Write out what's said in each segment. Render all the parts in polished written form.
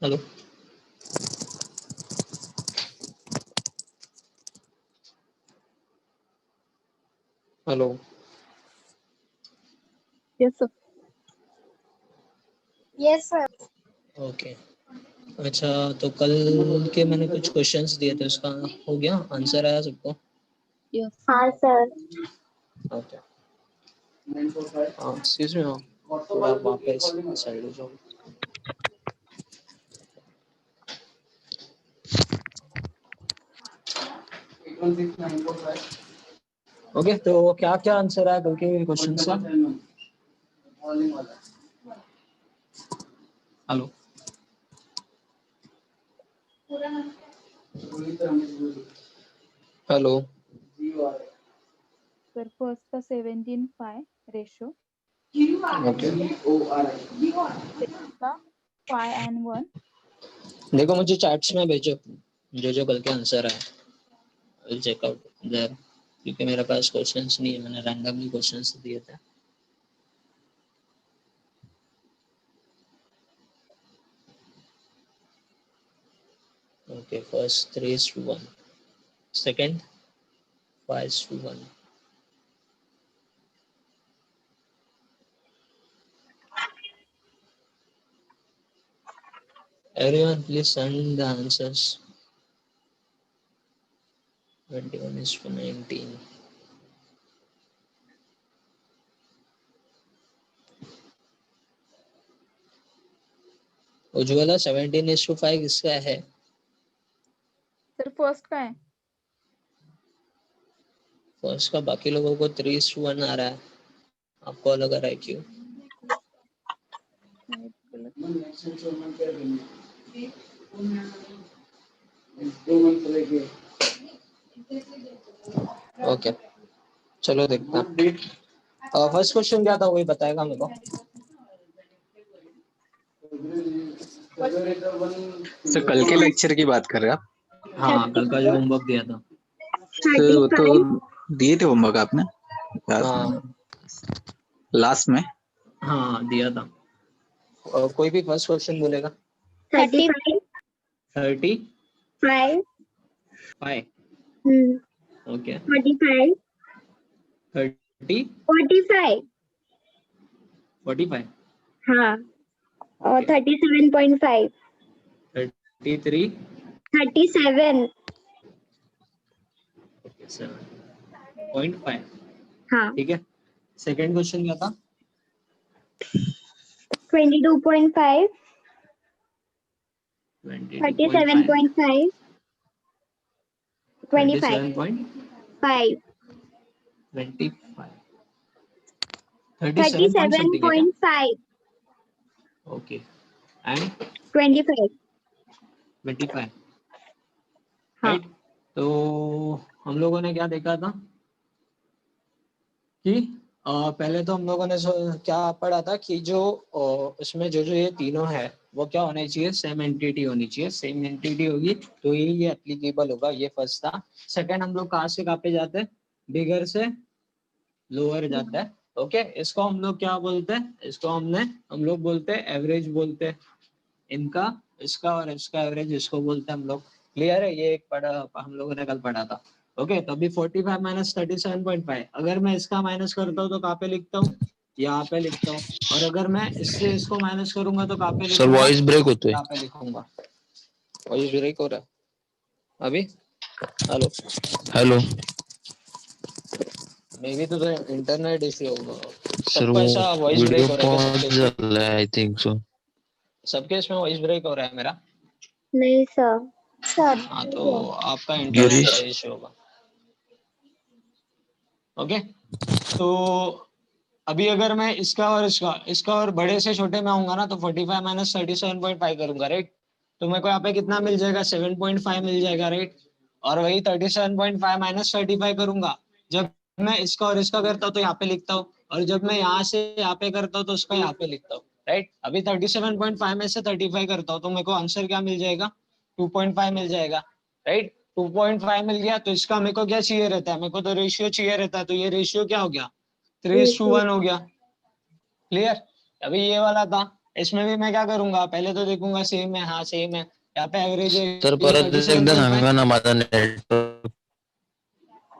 Hello hello. Yes, sir. Yes, sir. Okay, अच्छा तो कल के मैंने कुछ क्वेश्चंस दिए थे, उसका हो गया, आंसर आया सबको? Yes. हाँ sir. Okay, excuse me ma'am, थोड़ा वापस साइड हो जाओ। ओके, तो क्या क्या आंसर आया कल के क्वेश्चन का? Hello hello. Sir, first का 17:5 ratio. ओके, Second का 5:1. देखो मुझे चैट्स में भेजो जो जो कल के आंसर आए, विल चेक आउट देयर, क्योंकि मेरे पास क्वेश्चंस नहीं है, मैंने रैंडमली क्वेश्चंस दिए थे। Okay, first 3:1, second 5:1. Everyone, please send the answers. 21:19. Ujjwala 17:5 किसका है? Sir, first का है. फर्स्ट का बाकी लोगों को 3:1 आ रहा है, आपको अलग आ रहा है क्यों? ओके, चलो देखते हैं। फर्स्ट क्वेश्चन क्या था, वही बताएगा मेरे को? सर कल के लेक्चर की बात कर रहे हैं आप? हाँ, कल का जो होमवर्क दिया था। तो वो तो दिए थे होमवर्क आपने हाँ लास्ट में? हाँ दिया था। कोई भी फर्स्ट क्वेश्चन बोलेगा? 35. 35. 5. ओके, 45. 30. 45. 45. हाँ, और 37.5. 33. 37. 7.5. हाँ, ठीक है, सेकंड क्वेश्चन क्या था? 22.5. 37.5. 25. 5. 25. 37 point something है क्या? 37.5. Okay, and 25. 25. हाँ. राइट, तो हम लोगों ने क्या देखा था कि पहले तो हम लोगों ने क्या पढ़ा था कि जो इसमें जो जो ये तीनों है वो क्या होने चाहिए, सेम एंटिटी होनी चाहिए। सेम एंटिटी होगी तो ये एप्लीकेबल होगा, ये फर्स्ट था। सेकंड, हम लोग कहाँ से कहाँ पे जाते हैं, बिगर से लोअर जाता है। ओके, इसको हम लोग क्या बोलते हैं, इसको हम लोग बोलते हैं एवरेज बोलते हैं। इनका, इसका और इसका एवरेज इसको बोलते हैं हम लोग। क्लियर है, ये एक पढ़ा हम लोगों ने कल पढ़ा था। ओके, तो अभी 45 माइनस 37.5, अगर मैं इसका माइनस करता हूँ तो कहाँ पे लिखता हूँ, यहाँ पे लिखता हूँ। और अगर मैं इससे इसको माइनस करूंगा तो कहाँ पे लिखूंगा? सर वॉइस ब्रेक होते है। यहाँ पे लिखूंगा। वॉइस ब्रेक हो रहा है अभी? हेलो हेलो मे भी तो इंटरनेट इश्यू होगा। सर, सबको वो ऐसा वॉइस वीडियो ब्रेक हो रहा है क्या? सबके पॉज है, आई थिंक सो। सबके इसमें वॉइस ब्रेक हो रहा है मेरा? नहीं सर. सर. हाँ, तो आपका इंटरनेट गिरीश का इश्यू होगा। ओके, तो अभी अगर मैं इसका और बड़े से छोटे में आऊंगा ना तो 45 माइनस 37.5 करूंगा, राइट? तो मेरे को यहाँ पे कितना मिल जाएगा, 7.5 मिल जाएगा, राइट? और वही 37.5 माइनस 35 करूंगा, जब मैं इसका और इसका करता हूँ तो यहाँ पे लिखता हूँ, और जब मैं यहाँ से यहाँ पे करता हूँ तो उसका यहाँ पे लिखता हूँ, राइट? अभी 37.5 में से 35 करता हूँ तो मेरे को आंसर क्या मिल जाएगा, 2.5 मिल जाएगा, राइट? 2.5 मिल गया, तो इसका मेरे को क्या चाहिए रहता है, मेरे को तो रेशियो चाहिए रहता है, तो ये रेशियो क्या हो गया, 3:1 हो गया। क्लियर? अभी ये वाला था इसमें भी मैं क्या करूंगा, पहले तो देखूंगा सेम है, हाँ सेम है, यहाँ पे एवरेज है सर ये परत एकदा 37.5, सांगा ना, माझा नेटवर्क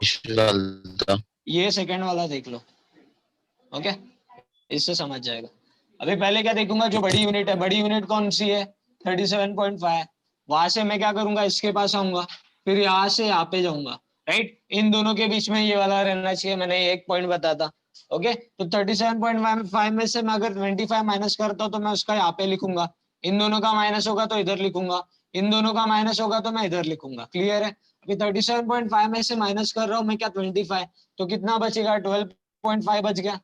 इश्यू झालता. ये सेकंड वाला देख लो. ओके, इससे समझ जाएगा. अभी पहले क्या देखूंगा, जो बड़ी यूनिट है, बड़ी यूनिट कौन सी है 37.5, वहां से मैं क्या करूंगा, इसके पास आऊंगा, फिर यहाँ से यहाँ पे जाऊंगा, राइट. इन दोनों के बीच में ये वाला रहना चाहिए, मैंने एक पॉइंट बताया था. ओके, तो 37.5 में से मैं अगर 25 माइनस करता हूँ तो मैं उसका यहाँ पे लिखूंगा. इन दोनों का माइनस होगा तो इधर लिखूंगा, इन दोनों का माइनस होगा तो मैं इधर लिखूंगा. क्लियर है. अभी 37.5 में से माइनस कर रहा हूँ मैं क्या 25, तो कितना बचेगा 12.5 बच गया,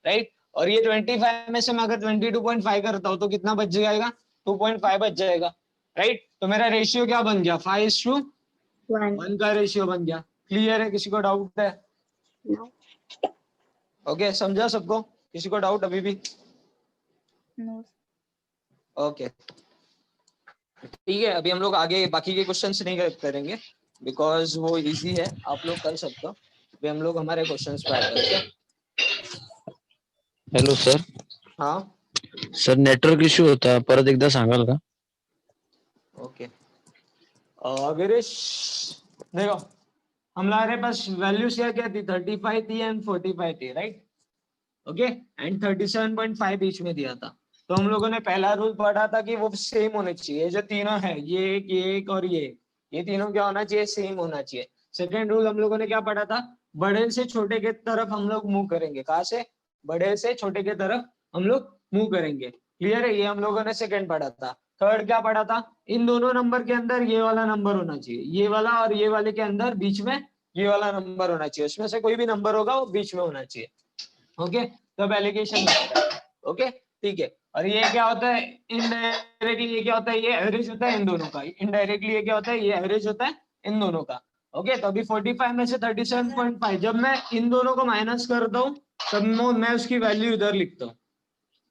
राइट. और ये 25 में से मैं अगर 22.5 करता हूँ तो कितना बच जाएगा, 2.5 बच जाएगा, राइट. तो मेरा रेशियो क्या बन गया, 5:1 1. का रेशियो बन गया. क्लियर है, किसी को डाउट है? No. ओके, समझा सबको, किसी को डाउट अभी भी? नो. ओके, ठीक है. अभी हम लोग आगे बाकी के क्वेश्चंस नहीं करेंगे बिकॉज वो इजी है, आप लोग कर सकते हो. अभी हम लोग हमारे क्वेश्चंस पे आते हैं. Hello sir. हाँ, सर नेटवर्क इश्यू होता, परत एकदा सांगाल का? ओके. गिरीश, देखो हमारे पास वैल्यूज क्या थी, 35 थी एंड 45 थी, राइट. ओके, एंड 37.5 बीच में दिया था. तो हम लोगों ने पहला रूल पढ़ा था कि वो सेम होने चाहिए, जो तीनों है, ये एक और ये तीनों क्या होना चाहिए, सेम होना चाहिए. सेकेंड रूल हम लोगों ने क्या पढ़ा था, बड़े से छोटे के तरफ हम लोग मूव करेंगे. कहाँ से, बड़े से छोटे के तरफ हम लोग मूव करेंगे. क्लियर है, ये हम लोगों ने सेकेंड पढ़ा था. थर्ड क्या पढ़ा था, इन दोनों नंबर के अंदर ये वाला नंबर होना चाहिए, ये वाला और ये वाले के अंदर बीच में ये वाला नंबर होना चाहिए, उसमें से कोई भी नंबर होगा वो बीच में होना चाहिए. ओके, तब एलिगेशन लगता है. ओके, ठीक है. और ये क्या होता है इनडायरेक्टली, ये क्या होता है, ये एवरेज होता है इन दोनों का. इनडायरेक्टली ये क्या होता है, ये एवरेज होता है इन दोनों का. ओके, तो अभी 45 में से 37.5 जब मैं इन दोनों को माइनस करता हूँ तब मैं उसकी वैल्यू इधर लिखता हूँ.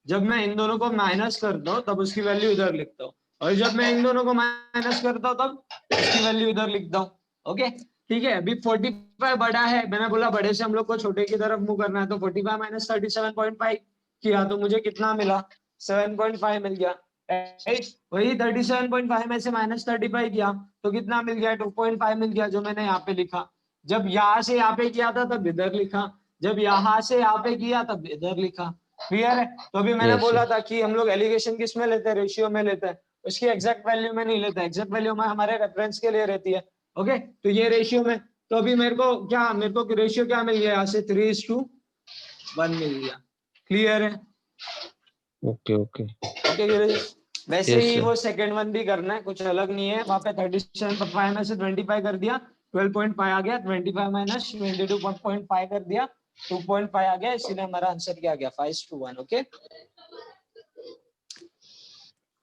जब मैं इन दोनों को माइनस करता हूँ तब उसकी वैल्यू इधर लिखता हूँ, और जब मैं इन दोनों को माइनस करता हूँ तब उसकी वैल्यू इधर लिखता हूँ. ओके, ठीक है. अभी 45 बड़ा है, मैंने बोला बड़े से हम लोग को छोटे की तरफ मूव करना है, तो 45 माइनस 37.5 किया तो मुझे कितना मिला, 7.5 मिल गया, राइट. वही 37.5 में से माइनस 35 किया तो कितना मिल गया, 2.5 मिल गया, जो मैंने यहाँ पे लिखा. जब यहाँ से यहाँ पे किया था तब इधर लिखा, जब यहाँ से यहाँ पे किया तब इधर लिखा. क्लियर है. तो अभी मैंने Yes, बोला sir. था कि हम लोग एलिगेशन किस में लेते हैं, रेशियो में लेते हैं, उसकी एग्जैक्ट वैल्यू में नहीं लेते. एग्जैक्ट वैल्यू में हमारे रेफरेंस के लिए रहती है. ओके, तो ये रेशियो में, तो अभी मेरे को रेशियो क्या मिल गया, यहाँ से 3:1 मिल गया. क्लियर है. Okay okay. ओके, वैसे Yes, ही sir. वो सेकंड वन भी करना है, कुछ अलग नहीं है. वहां पे 37.5 में से 25 कर दिया, 12.5 आ गया, 25 माइनस 22.5 कर दिया, 2.5 आ गया, इसीलिए हमारा आंसर क्या आ गया, 5:1. ओके,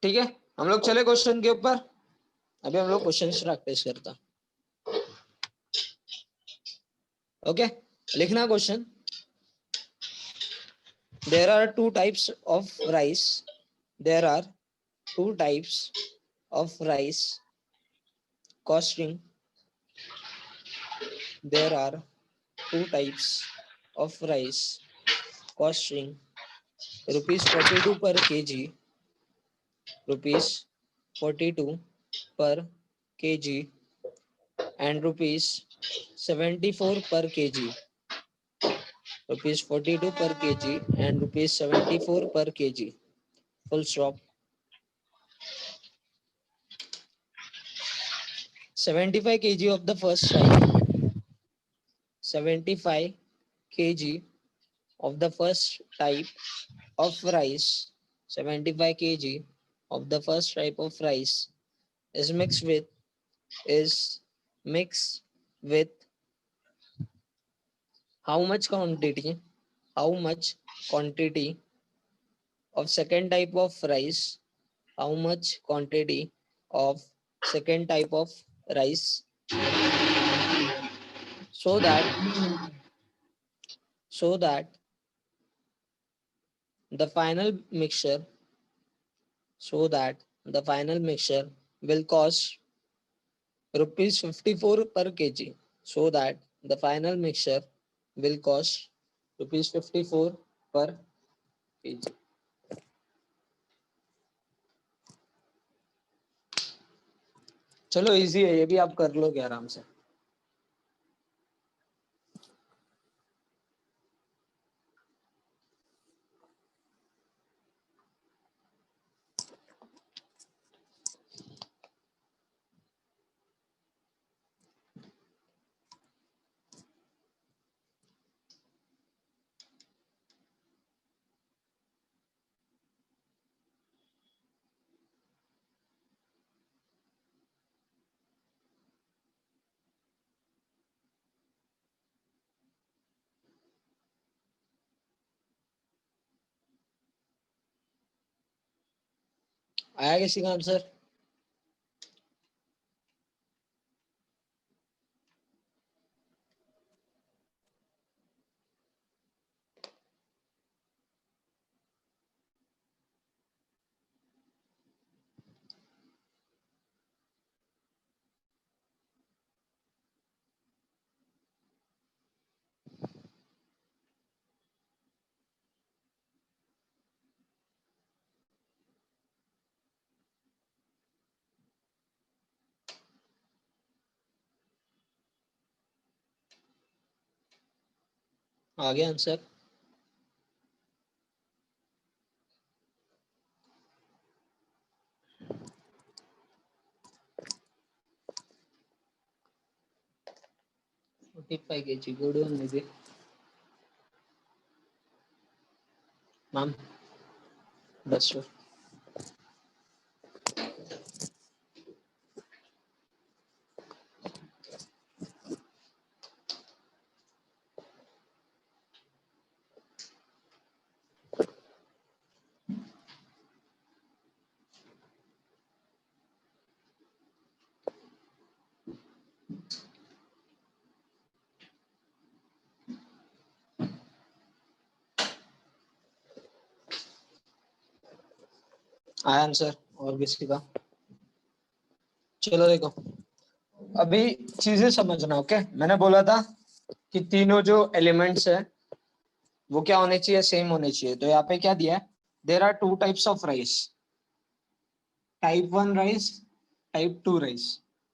ठीक है. हम लोग चले क्वेश्चन के ऊपर. अभी हम लोग क्वेश्चन प्रैक्टिस करता. ओके, लिखना question. There are two types of rice. There are two types of rice costing. There are two types of rice costing rupees 42 per kg, rupees 42 per kg, and rupees 74 per kg. Rupees 42 per kg and rupees 74 per kg. Full stop. 75 kg of the first type. 75 kg of the first type of rice. 75 kg of the first type of rice is mixed with how much quantity? How much quantity of second type of rice? How much quantity of second type of rice? So that the final mixture will cost rupees 54 per kg. So that the final mixture will cost rupees 54 per kg. चलो easy है, ये भी आप कर लोगे आराम से। आया किसी का आंसर? आ गया आंसर? गुड वन निधि मैम, बस आया आंसर और किसी का? चलो देखो, अभी चीजें समझना। ओके, मैंने बोला था कि तीनों जो एलिमेंट्स है वो क्या होने चाहिए, सेम होने चाहिए। तो यहाँ पे क्या दिया है, there are two types of rice, type 1 rice, type 2 rice.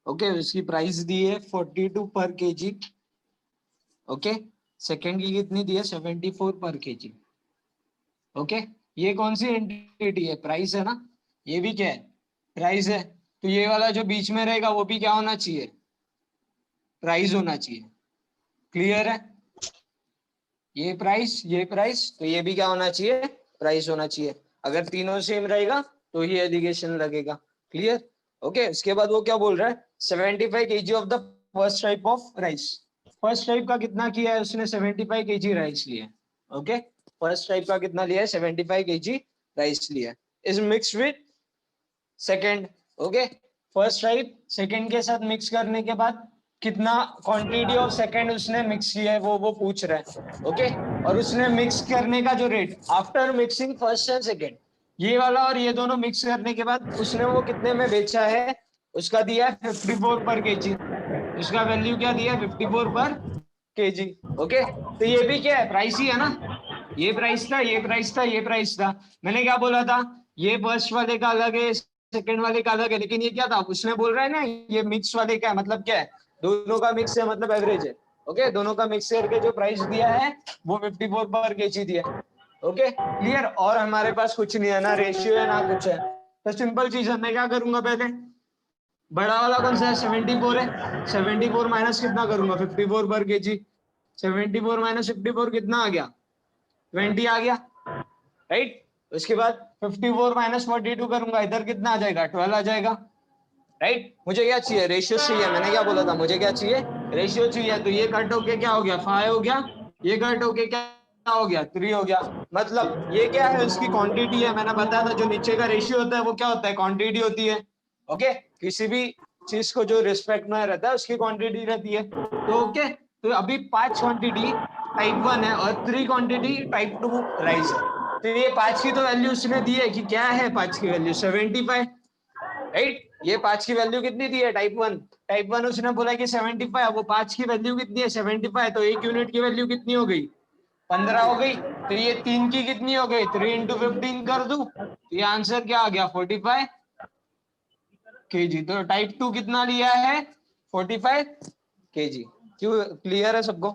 Okay, इसकी प्राइस दी है 42 पर केजी। ओके, सेकंड की कितनी दी है, 74 पर केजी। ओके, ये कौन सी एंटिटी है, प्राइस है ना, ये भी क्या है, प्राइस है। तो ये वाला जो बीच में रहेगा वो भी क्या होना चाहिए, प्राइस होना चाहिए। क्लियर है, ये प्राइस, तो ये भी क्या होना चाहिए, प्राइस होना चाहिए। अगर तीनों सेम रहेगा तो ये एलिगेशन लगेगा। क्लियर? ओके, उसके बाद वो क्या बोल रहा है, 75 kg of the first type of rice. First type का कितना किया है उसने, 75 kg राइस लिया। ओके, फर्स्ट टाइप का कितना लिया है, 75 kg राइस लिया, is mix with second. Okay, first type second के साथ मिक्स करने के बाद कितना क्वांटिटी ऑफ सेकेंड उसने मिक्स किया है वो पूछ रहा है। ओके, और उसने मिक्स करने का जो rate after mixing first and second, ये वाला और ये दोनों मिक्स करने के बाद उसने वो कितने में बेचा है, उसका दिया है 54 पर केजी। उसका वैल्यू क्या दिया है, 54 पर केजी। ओके, तो ये भी क्या है, प्राइस ही है ना, ये प्राइस था, ये प्राइस था, ये प्राइस था। मैंने क्या बोला था, ये फर्स्ट वाले का अलग है, सेकंड वाले का अलग है, लेकिन ये क्या था, उसने बोल रहा है ना ये मिक्स वाले का है, मतलब क्या है, दोनों का मिक्स है, मतलब एवरेज है। ओके, दोनों का मिक्स करके जो प्राइस दिया है वो 54 पर केजी दिया। Okay, clear? और हमारे पास कुछ नहीं है, ना रेशियो है ना कुछ है। तो सिंपल चीज है, मैं क्या करूंगा, पहले बड़ा वाला कौन सा है, 74 है, 74 माइनस कितना करूंगा, 54 पर केजी। 74 माइनस 54 कितना आ गया, 20 आ गया, राइट। उसके बाद 54 माइनस 42 करूंगा, इधर कितना आ जाएगा, 12 आ जाएगा, राइट। मुझे क्या चाहिए, रेशियो चाहिए। मैंने क्या बोला था, मुझे क्या चाहिए, रेशियो चाहिए। तो ये कट होके क्या हो गया, 5 हो गया, ये कट होके क्या हो गया, 3 हो गया। मतलब ये क्या है, उसकी क्वांटिटी है। मैंने बताया था जो नीचे का रेशियो होता है वो क्या होता है, क्वांटिटी होती है। ओके, किसी भी चीज को जो रिस्पेक्ट में रहता है उसकी क्वांटिटी रहती है। तो ओके, तो अभी 5 क्वांटिटी टाइप 1 है और 3 क्वांटिटी टाइप 2 राइस है। तो ये 5 की तो वैल्यू उसने दी है कि क्या है, 5 की वैल्यू 75, राइट। ये 5 की वैल्यू कितनी दी है, टाइप 1 उसने बोला कि 75, वो 5 की वैल्यू कितनी है, 75। तो एक यूनिट की वैल्यू कितनी हो गई, 15 हो गई। तो ये 3 की कितनी हो गई, 3 into 15 कर दूं, तो ये आंसर क्या आ गया, 45। kg, तो टाइप 2 कितना लिया है 45 kg। क्यों, क्लियर है सबको?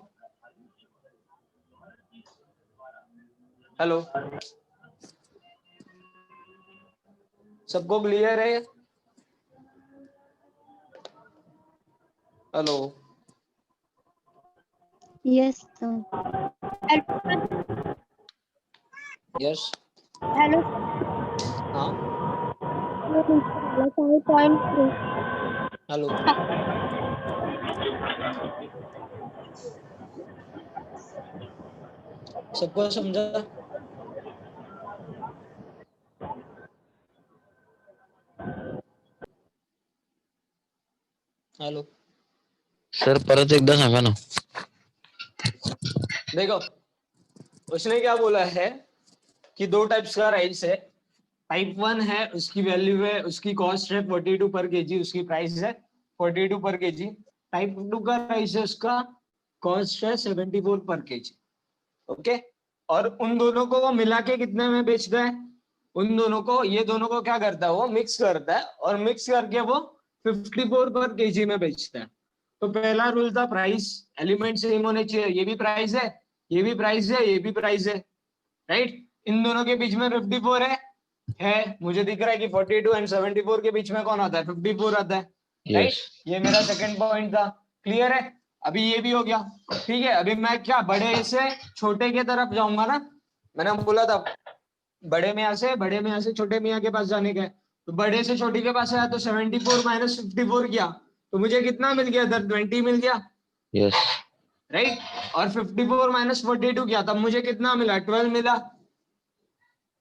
हेलो, सबको क्लियर है? Hello, Yes, sir. Yes, Hello, हाँ, 5.3. हेलो, सबको समझा? हेलो, सर परत एकदा सांगा ना. देखो उसने क्या बोला है कि दो टाइप्स का राइस है। टाइप 1 है, उसकी वैल्यू है, उसकी कॉस्ट है 42 पर केजी, उसकी प्राइस है 42 पर केजी। टाइप 2 का राइस है, उसका कॉस्ट है 74 पर केजी। ओके, और उन दोनों को वो मिला के कितने में बेचता है? उन दोनों को, ये दोनों को क्या करता है, वो मिक्स करता है और मिक्स करके वो 54 पर केजी में बेचता है। तो पहला रूल था प्राइस एलिमेंट सेम होने चाहिए। ये भी प्राइस है, ये भी प्राइस है, ये भी प्राइस है, राइट। इन दोनों के बीच में 54 है, मुझे दिख रहा है कि 42 एंड 74 के बीच में कौन आता है, 54 आता है, यस. राइट। ये मेरा सेकंड पॉइंट था, क्लियर है? अभी ये भी हो गया, ठीक है। अभी मैं क्या बड़े से छोटे के तरफ जाऊंगा ना, मैंने बोला था बड़े मियाँ से छोटे मियाँ के पास जाने का है। तो बड़े से छोटे के पास आया तो 74 माइनस 54 किया तो मुझे कितना मिल गया, इधर 20 मिल गया, यस. राइट। और 54 माइनस 42 किया तब मुझे कितना मिला, 12 मिला,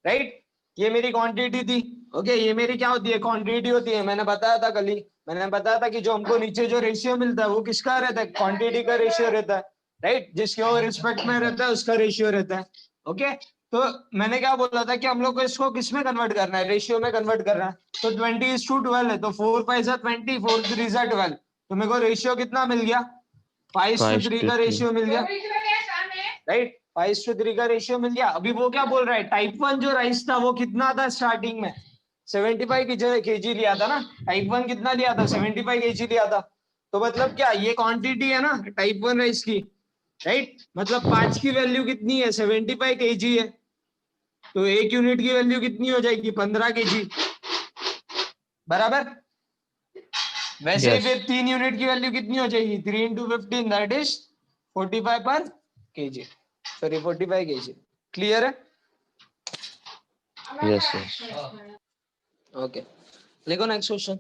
राइट। ये मेरी क्वांटिटी थी। ओके, ये मेरी क्या होती है, क्वांटिटी होती है। मैंने बताया था कल ही, मैंने बताया था कि जो हमको नीचे जो रेशियो मिलता है वो किसका रहता है, क्वांटिटी का रेशियो रहता है, राइट। जिसके वो रिस्पेक्ट में रहता है उसका रेशियो रहता है। ओके, तो मैंने क्या बोला था कि हम लोग को इसको किस में कन्वर्ट करना है, रेशियो में कन्वर्ट करना है। तो 20:12 है, तो 4 5 20, 4 3 12। तो मेरे को रेशियो कितना मिल गया, 5:3 का 5:3. रेशियो मिल गया, राइट। 5:3 का रेशियो मिल गया। अभी वो क्या बोल रहा है, टाइप 1 जो राइस था वो कितना था स्टार्टिंग में, 75 केजी लिया था ना। टाइप 1 कितना लिया था, 75 केजी लिया था। तो मतलब क्या, ये क्वांटिटी है ना टाइप 1 राइस की, राइट। मतलब 5 की वैल्यू कितनी है, 75 केजी है। तो एक यूनिट की वैल्यू कितनी हो जाएगी, 15 केजी, बराबर। वैसे ही यस. फिर 3 यूनिट की वैल्यू कितनी हो जाएगी, 3 इंटू 15 दैट इज 45 पर केजी, सॉरी 45 केजी। क्लियर है? यस. यस. ओके, लिखो नेक्स्ट क्वेश्चन।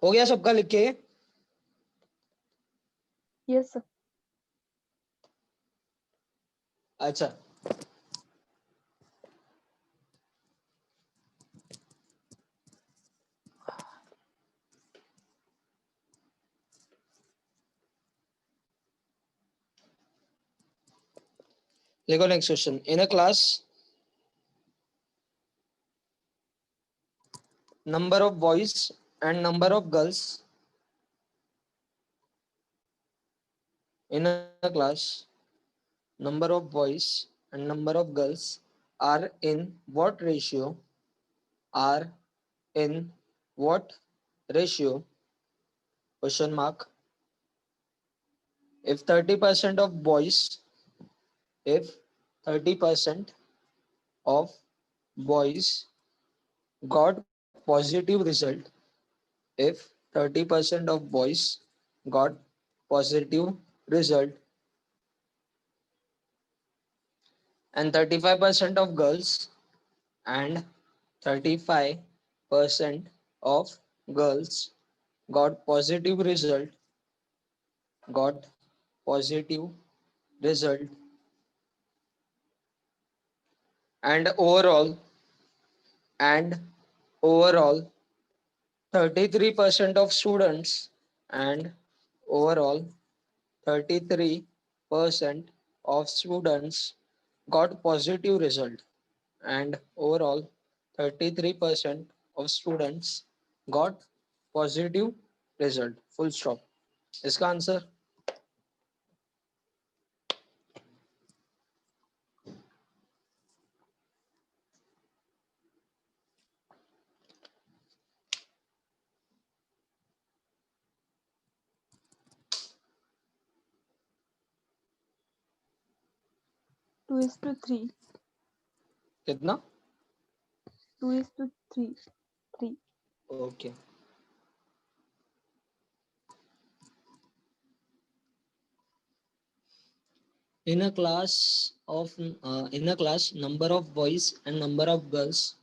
हो गया सबका लिख के? Yes, sir. अच्छा, लिखो next question. In a class number of boys and number of girls, in a class number of boys and number of girls are in what ratio, are in what ratio, question mark. If 30% of boys, if 30% of boys got positive result, if 30% of boys got positive result and 35% of girls and 35% of girls got positive result, got positive result, and overall 33% of students, and overall 33% of students got positive result, and overall 33% of students got positive result, full stop। इसका answer 2:3. कितना? 2:3. 3. Okay. In a class number of boys and number of girls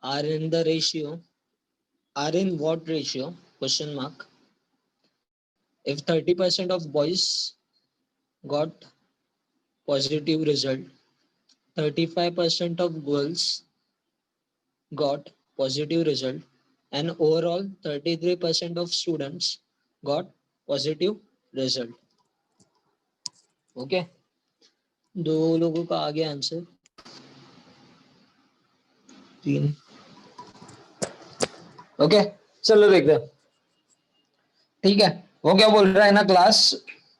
are in the ratio. Are in what ratio? Question mark. If 30% of boys got positive result, 35% of girls got positive result, and overall 33% of students got positive result. Okay, दो लोगों का आ गया answer, 3. Okay, चलो देखते हैं. ठीक है, वो क्या बोल रहा है ना, class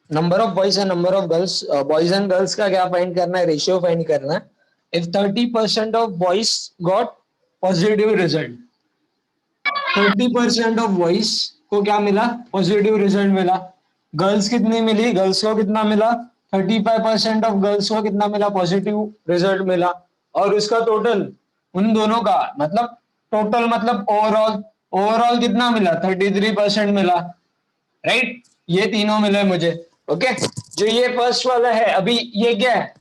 number of boys and number of girls, boys and girls का क्या फाइंड करना है, रेशियो फाइंड करना है. If 30% of boys got positive result, 30% of boys को क्या मिला, पॉजिटिव रिजल्ट मिला. गर्ल्स कितनी मिली, गर्ल्स को कितना मिला, 35% ऑफ गर्ल्स को कितना मिला, पॉजिटिव रिजल्ट मिला. और उसका टोटल उन दोनों का मतलब टोटल मतलब ओवरऑल, ओवरऑल कितना मिला, 33% मिला. राइट, ये तीनों मिले मुझे. ओके, जो ये फर्स्ट वाला है अभी ये क्या है,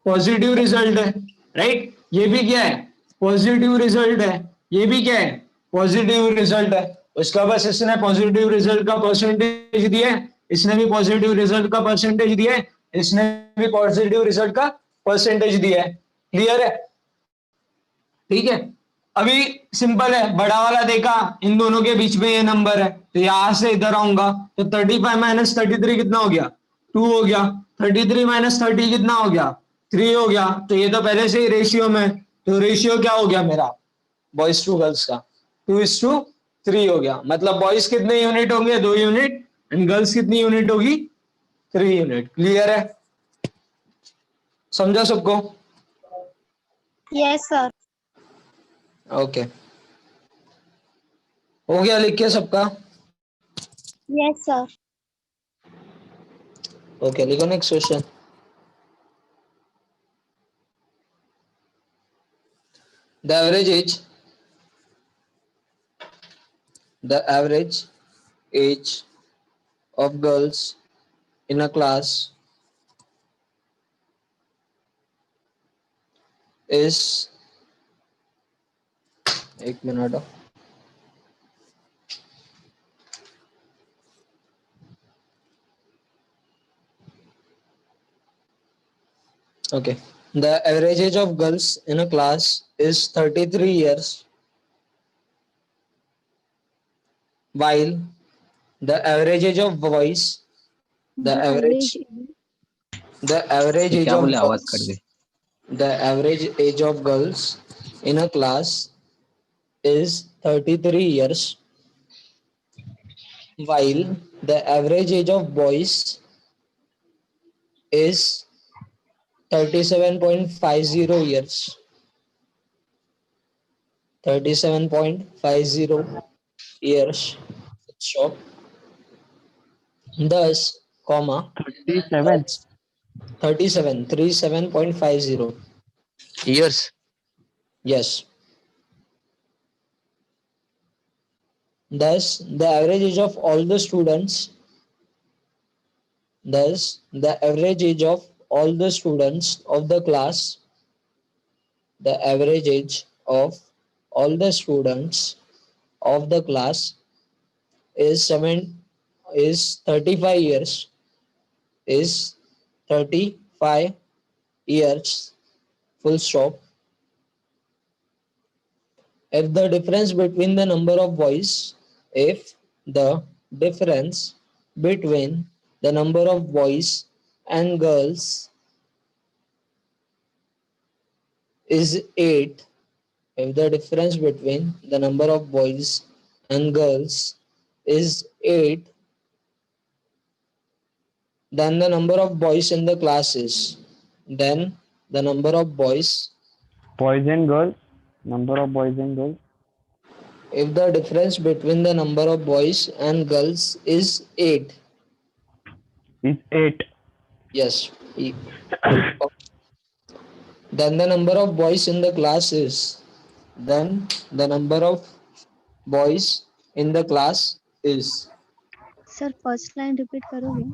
पॉजिटिव रिजल्ट है. राइट, ये भी क्या है, पॉजिटिव रिजल्ट है. ये भी क्या है, पॉजिटिव रिजल्ट है. उसका बस इसने पॉजिटिव रिजल्ट का परसेंटेज दिया है, इसने भी पॉजिटिव रिजल्ट का परसेंटेज दिया है, इसने भी पॉजिटिव रिजल्ट का परसेंटेज दिया है. क्लियर है? ठीक है, अभी सिंपल है, बड़ा वाला देखा, इन दोनों के बीच में ये नंबर है, तो यहां से इधर आऊंगा तो 35 माइनस 33 कितना हो गया, 2 हो गया. 33 माइनस 30 कितना हो गया, 3 हो गया. तो ये तो पहले से ही रेशियो में, तो रेशियो क्या हो गया मेरा, बॉयज टू गर्ल्स का 2:3 हो गया. मतलब बॉयज कितने यूनिट होंगे, 2 यूनिट, एंड गर्ल्स कितनी यूनिट होगी, 3 यूनिट. क्लियर है? समझा सबको? Yes, sir. ओके, हो गया लिख के सबका? Yes, sir. ओके, लिखो next question. The average age of girls in a class is, एक minute. Okay, the average age of girls in a class is 33 years, while the average age of boys, the average ये age क्या of बोले, आवाज cut girls, गई. the average age of girls in a class is 33 years, while the average age of boys is 37.50 years. 37.50 years. So, thus, comma, 37 37.50. years. Yes. Thus, the average age of all the students. Thus, the average age of all the students of the class. The average age of all the students of the class is 35 years. Is 35 years. Full stop. If the difference between the number of boys, if the difference between the number of boys and girls is 8, if the difference between the number of boys and girls is 8, then the number of boys in the class is, then the number of boys, Boys and girls. Number of boys and girls. if the difference between the number of boys and girls is 8, Is 8. Yes. Then the number of boys in the class is. Then the number of boys in the class is. Sir, first line repeat करोगे?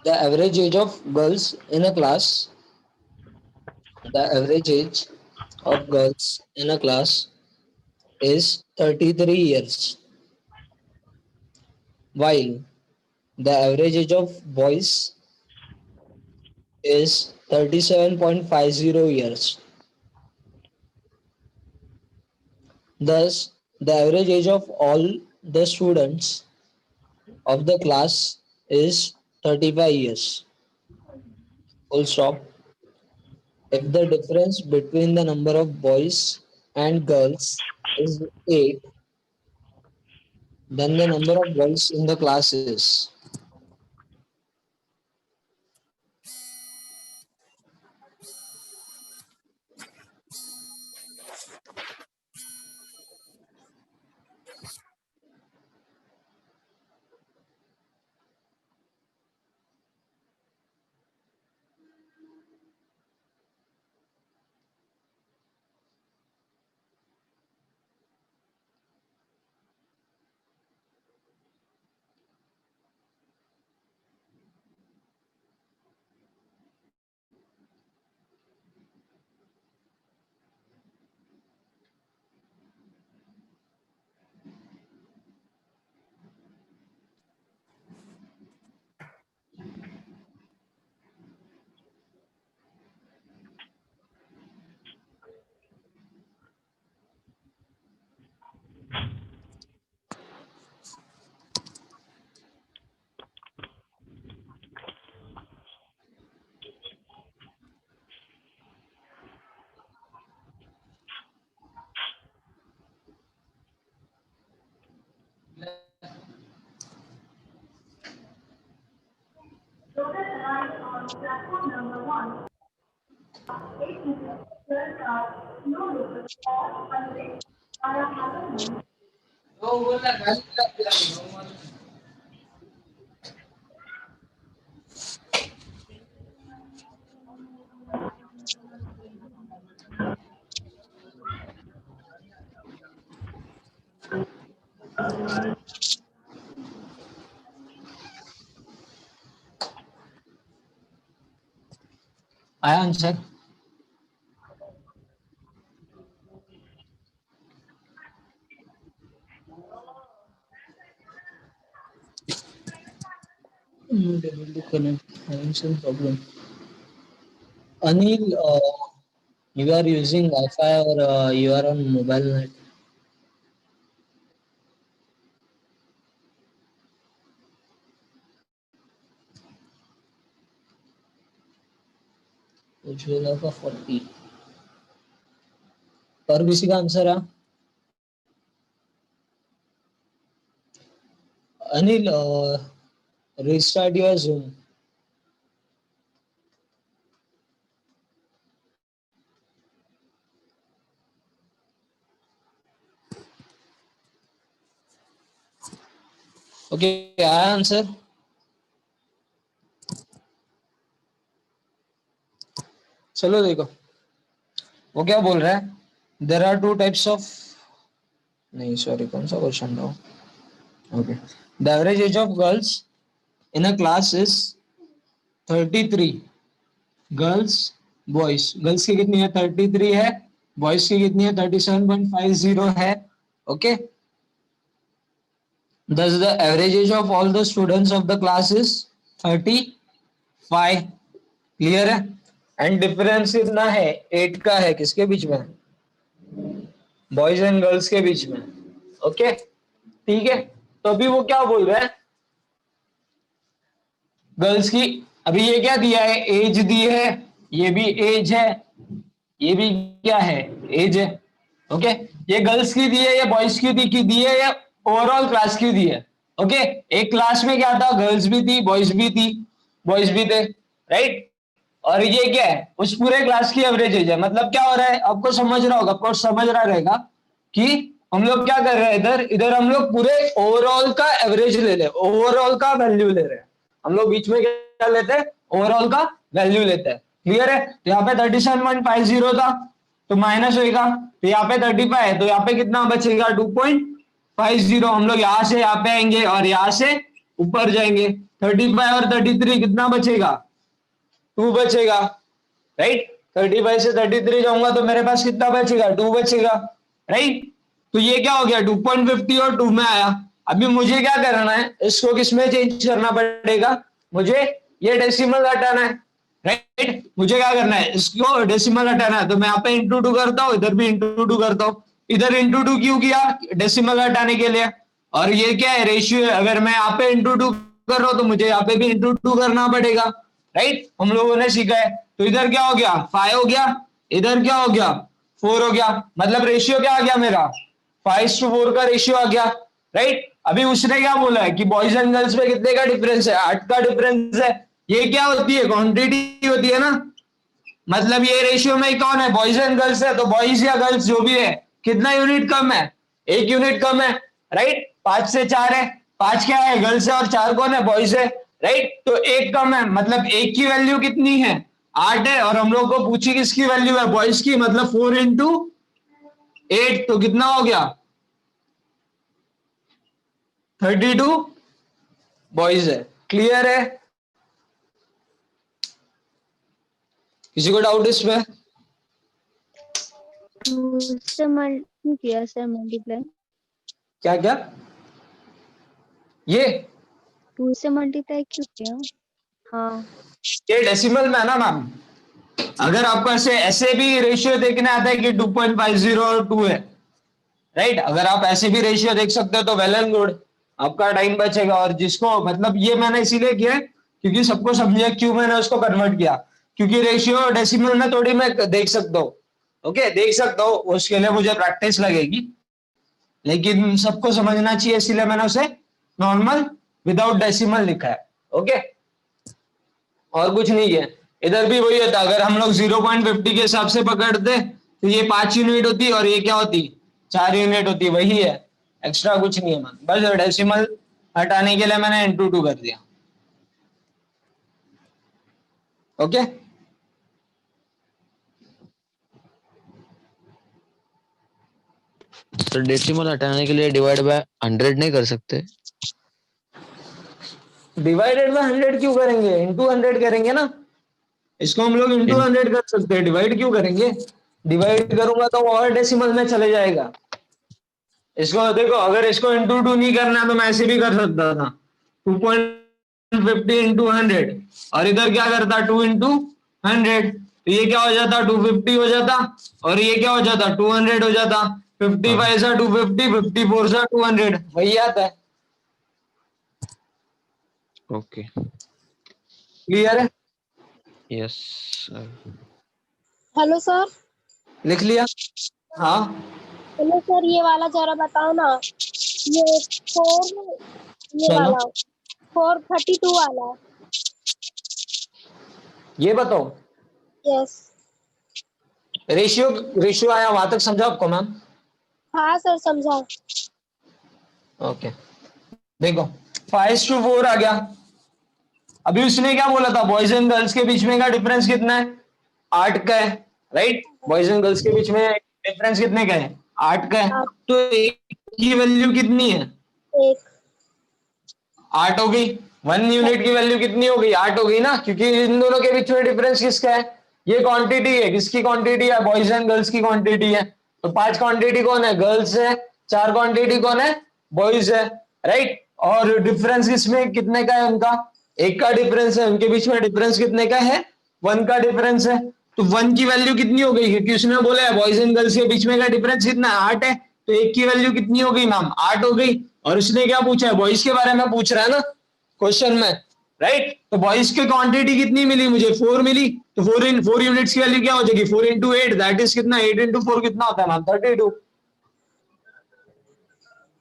The average age of girls in a class. The average age of girls in a class is 33 years, while the average age of boys is 37.50 years. Thus, the average age of all the students of the class is 35 years. Full stop. If the difference between the number of boys and girls is 8, then the number of girls in the class is. आया answer? Problem. Anil, you are using Wi-Fi or you are on mobile net? Ujjwala का 40 और किसी का answer है? Anil, restart your Zoom. Okay, आया answer? चलो देखो वो क्या बोल रहा है. There are two types of, नहीं सॉरी, कौन सा क्वेश्चन था? Okay, the average age of girls in a class is 33. Girls boys, girls की कितनी है? 33 है. बॉयज की कितनी है? 37.50 है. Okay, thus the average age of all the students of the class is 35. Clear है? एंड डिफरेंस कितना है? 8 का है. किसके बीच में? बॉयज एंड गर्ल्स के बीच में. ओके, ठीक है. तो अभी वो क्या बोल रहा है? गर्ल्स की अभी ये क्या दिया है? एज दी है. ये भी एज है, ये भी क्या है? एज है. ओके, ये गर्ल्स की दी है या बॉयज की दी है या ओवरऑल क्लास की दी है? ओके, एक क्लास में क्या था? गर्ल्स भी थी, बॉयज भी थी, बॉयज भी थे, राइट. और ये क्या है? उस पूरे क्लास की एवरेज एज है. मतलब क्या हो रहा है? आपको समझ रहा होगा, आपको समझ रहा रहेगा कि हम लोग क्या कर रहे हैं. इधर हम लोग पूरे ओवरऑल का एवरेज ले रहे हैं, ओवरऑल का वैल्यू ले रहे हैं. हम लोग बीच में क्या क्या लेते हैं, ओवरऑल का वैल्यू लेते हैं। क्लियर है? तो यहाँ पे 37.50 था तो माइनस होगा, तो यहाँ पे 35 है तो यहाँ पे कितना बचेगा 2.50। हम लोग यहाँ से यहाँ पे आएंगे और यहाँ से ऊपर जाएंगे, 35 और 33 कितना बचेगा 2 बचेगा, राइट। 35 से 33 जाऊंगा तो मेरे पास कितना बचेगा 2 बचेगा, राइट। तो ये क्या हो गया 2.50 और 2 में आया। अभी मुझे क्या करना है, इसको किस में चेंज करना पड़ेगा, मुझे ये डेसिमल हटाना है, राइट। मुझे क्या करना है, इसको डेसिमल हटाना है, तो मैं यहाँ पे इंटू 2 करता हूँ, इधर भी इंटू 2 करता हूँ। इधर इंटू 2 क्यों किया, डेसिमल हटाने के लिए। और ये क्या है रेशियो है, अगर मैं यहाँ पे इंटू 2 कर रहा हूँ तो मुझे यहाँ पे भी इंटू 2 करना पड़ेगा, राइट। हम लोगों ने सीखा है। तो इधर क्या हो गया 5 हो गया, इधर क्या हो गया 4 हो गया, मतलब रेशियो क्या आ गया मेरा 5:4 का रेशियो आ गया, राइट। अभी उसने क्या बोला है कि बॉयज एंड गर्ल्स में कितने का डिफरेंस है, 8 का डिफरेंस है। ये क्या होती है, क्वांटिटी होती है ना, मतलब ये रेशियो में कौन है, बॉयज एंड गर्ल्स है, तो बॉयज या गर्ल्स जो भी है कितना यूनिट कम है, 1 यूनिट कम है, राइट। 5 से 4 है, 5 क्या है गर्ल्स है और 4 कौन है बॉयज है, राइट। तो 1 कम है, मतलब 1 की वैल्यू कितनी है 8 है, और हम लोग को पूछी किसकी वैल्यू है बॉयज की, मतलब 4 into 8 तो कितना हो गया 32 बॉयज है। क्लियर है, किसी को डाउट इसमें? 2 से मल्टी किया सर, मल्टीप्लाई क्या क्या ये 2 से मल्टीप्लाई क्यों किया? हाँ ये डेसिमल में है ना मैम। अगर आपको ऐसे ऐसे भी रेशियो देखने आता है कि 2.50 और 2 है, राइट, अगर आप ऐसे भी रेशियो देख सकते हो तो वेल एंड गुड, आपका टाइम बचेगा। और जिसको मतलब ये मैंने इसीलिए किया है क्योंकि सबको समझे क्यों मैंने उसको कन्वर्ट किया, क्योंकि रेशियो डेसिमल में थोड़ी मैं देख सकता हूँ, ओके देख सकता हूँ, उसके लिए मुझे प्रैक्टिस लगेगी, लेकिन सबको समझना चाहिए इसीलिए मैंने उसे नॉर्मल विदाउट डेसिमल लिखा है, ओके। और कुछ नहीं है, इधर भी वही होता, अगर हम लोग 0.50 के हिसाब से पकड़ते तो ये 5 यूनिट होती और ये क्या होती 4 यूनिट होती, वही है, एक्स्ट्रा कुछ नहीं है मैम, बस डेसिमल हटाने के लिए मैंने इंटू 2 कर दिया, ओके। तो डेसिमल हटाने के लिए डिवाइड बाय 100 नहीं कर सकते? डिवाइडेड बाय 100 क्यों करेंगे, इंटू 100 करेंगे ना, इसको हम लोग इंटू 100 कर सकते हैं, डिवाइड क्यों करेंगे, डिवाइड करूंगा तो और डेसिमल में चले जाएगा। इसको देखो, अगर इसको इंटू 2 नहीं करना तो मैं ऐसे भी कर सकता था 2.50 इंटू 100, और इधर क्या करता 2 इंटू 100, तो ये क्या हो जाता 250 हो जाता, और ये क्या हो जाता 200 हो जाता, 55 सा 250, 54 सा 200, वही आता है। ओके, क्लियर है? Yes sir. Hello sir. लिख लिया? हाँ हेलो सर, ये वाला जरा बताओ ना, ये 4, ये चलो। वाला 432 वाला। ये बताओ, यस। रेशियो रेशियो आया वहां तक समझा आपको मैम? हाँ सर समझा। ओके, देखो 5:4 आ गया। अभी उसने क्या बोला था, बॉयज एंड गर्ल्स के बीच में का डिफरेंस कितना है 8 का है, राइट। बॉयज एंड गर्ल्स के बीच में डिफरेंस कितने का है 8 का है, तो एक की वैल्यू कितनी है 1। 8 हो गई, 1 यूनिट की वैल्यू कितनी हो गई 8 हो गई ना, क्योंकि इन दोनों के बीच में डिफरेंस किसका है, ये क्वांटिटी है, किसकी क्वांटिटी है बॉयज एंड गर्ल्स की क्वांटिटी है। तो 5 क्वांटिटी कौन है गर्ल्स है, 4 क्वांटिटी कौन है बॉयज है, राइट। और डिफरेंस किसमें कितने का है उनका 1 का डिफरेंस है, उनके बीच में डिफरेंस कितने का है 1 का डिफरेंस है। तो 1 की वैल्यू कितनी हो गई, क्योंकि उसने बोला है बॉयज एंड गर्ल्स के बीच में का डिफरेंस कितना 8 है, तो 1 की वैल्यू कितनी हो गई मैम 8 हो गई। और उसने क्या पूछा है बॉयज के बारे में पूछ रहा है ना क्वेश्चन में, राइट। तो बॉयज की क्वांटिटी कितनी मिली मुझे 4 मिली, तो 4 यूनिट्स की वैल्यू क्या हो जाएगी 4 into 8, दैट इज कितना 8 into 4 कितना होता है ma'am 32।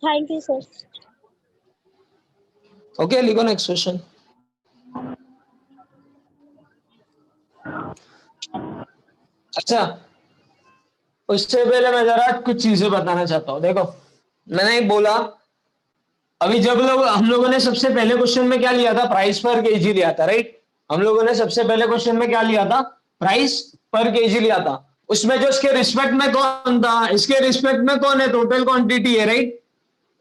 Thank you sir. Okay, लिखो नेक्स्ट क्वेश्चन। अच्छा, उससे पहले मैं जरा कुछ चीजें बताना चाहता हूँ। देखो मैंने बोला अभी जब हम लोगों ने सबसे पहले क्वेश्चन में क्या लिया था प्राइस पर केजी लिया था, राइट। हम लोगों ने सबसे पहले क्वेश्चन में क्या लिया था, प्राइस पर केजी लिया था। उसमें जो इसके रिस्पेक्ट में कौन था, इसके रिस्पेक्ट में कौन है, टोटल क्वांटिटी है, राइट।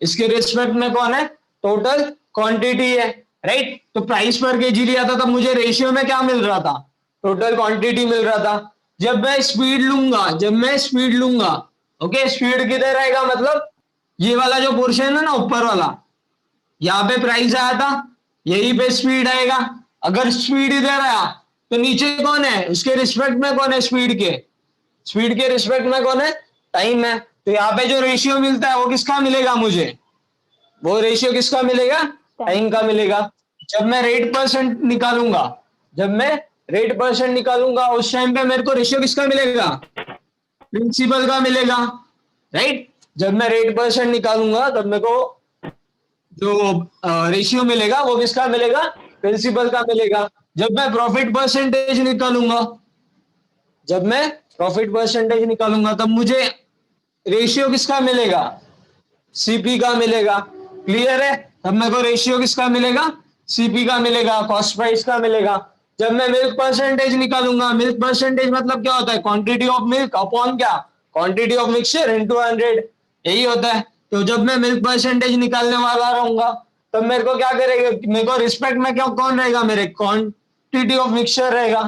इसके रिस्पेक्ट में कौन है, टोटल क्वांटिटी है, राइट। तो प्राइस पर केजी लिया था, तब मुझे रेशियो में क्या मिल रहा था, टोटल क्वांटिटी मिल रहा था। जब मैं स्पीड लूंगा, ओके, स्पीड किधर आएगा, मतलब ये वाला जो पोर्शन है ना ऊपर वाला, यहाँ पे प्राइस आया था, यही पे स्पीड आएगा। अगर स्पीड इधर आया तो नीचे कौन है, उसके रिस्पेक्ट में कौन है, स्पीड के रिस्पेक्ट में कौन है, टाइम है। तो यहाँ पे जो रेशियो मिलता है वो किसका मिलेगा मुझे, वो रेशियो किसका मिलेगा, टाइम का मिलेगा। जब मैं रेट परसेंट निकालूंगा उस टाइम पे मेरे को रेशियो किसका मिलेगा, प्रिंसिपल का मिलेगा, राइट। जब मैं रेट परसेंट निकालूंगा तब मेरे को जो रेशियो मिलेगा वो किसका मिलेगा, प्रिंसिपल का मिलेगा। जब मैं प्रॉफिट परसेंटेज निकालूंगा तब मुझे रेशियो किसका मिलेगा, सीपी का मिलेगा। क्लियर है, तब मेरे को रेशियो किसका मिलेगा, सीपी का मिलेगा, कॉस्ट प्राइस का मिलेगा। जब मैं मिल्क परसेंटेज निकालूंगा, मिल्क परसेंटेज मतलब क्या होता है, क्वांटिटी ऑफ मिल्क अपॉन क्या, क्वांटिटी ऑफ मिक्सचर इनटू 100, यही होता है। तो जब मैं मिल्क परसेंटेज निकालने वाला रहूंगा तब मेरे को क्या करेगा, मेरे को रिस्पेक्ट में क्या कौन रहेगा, मेरे क्वांटिटी ऑफ मिक्सचर रहेगा,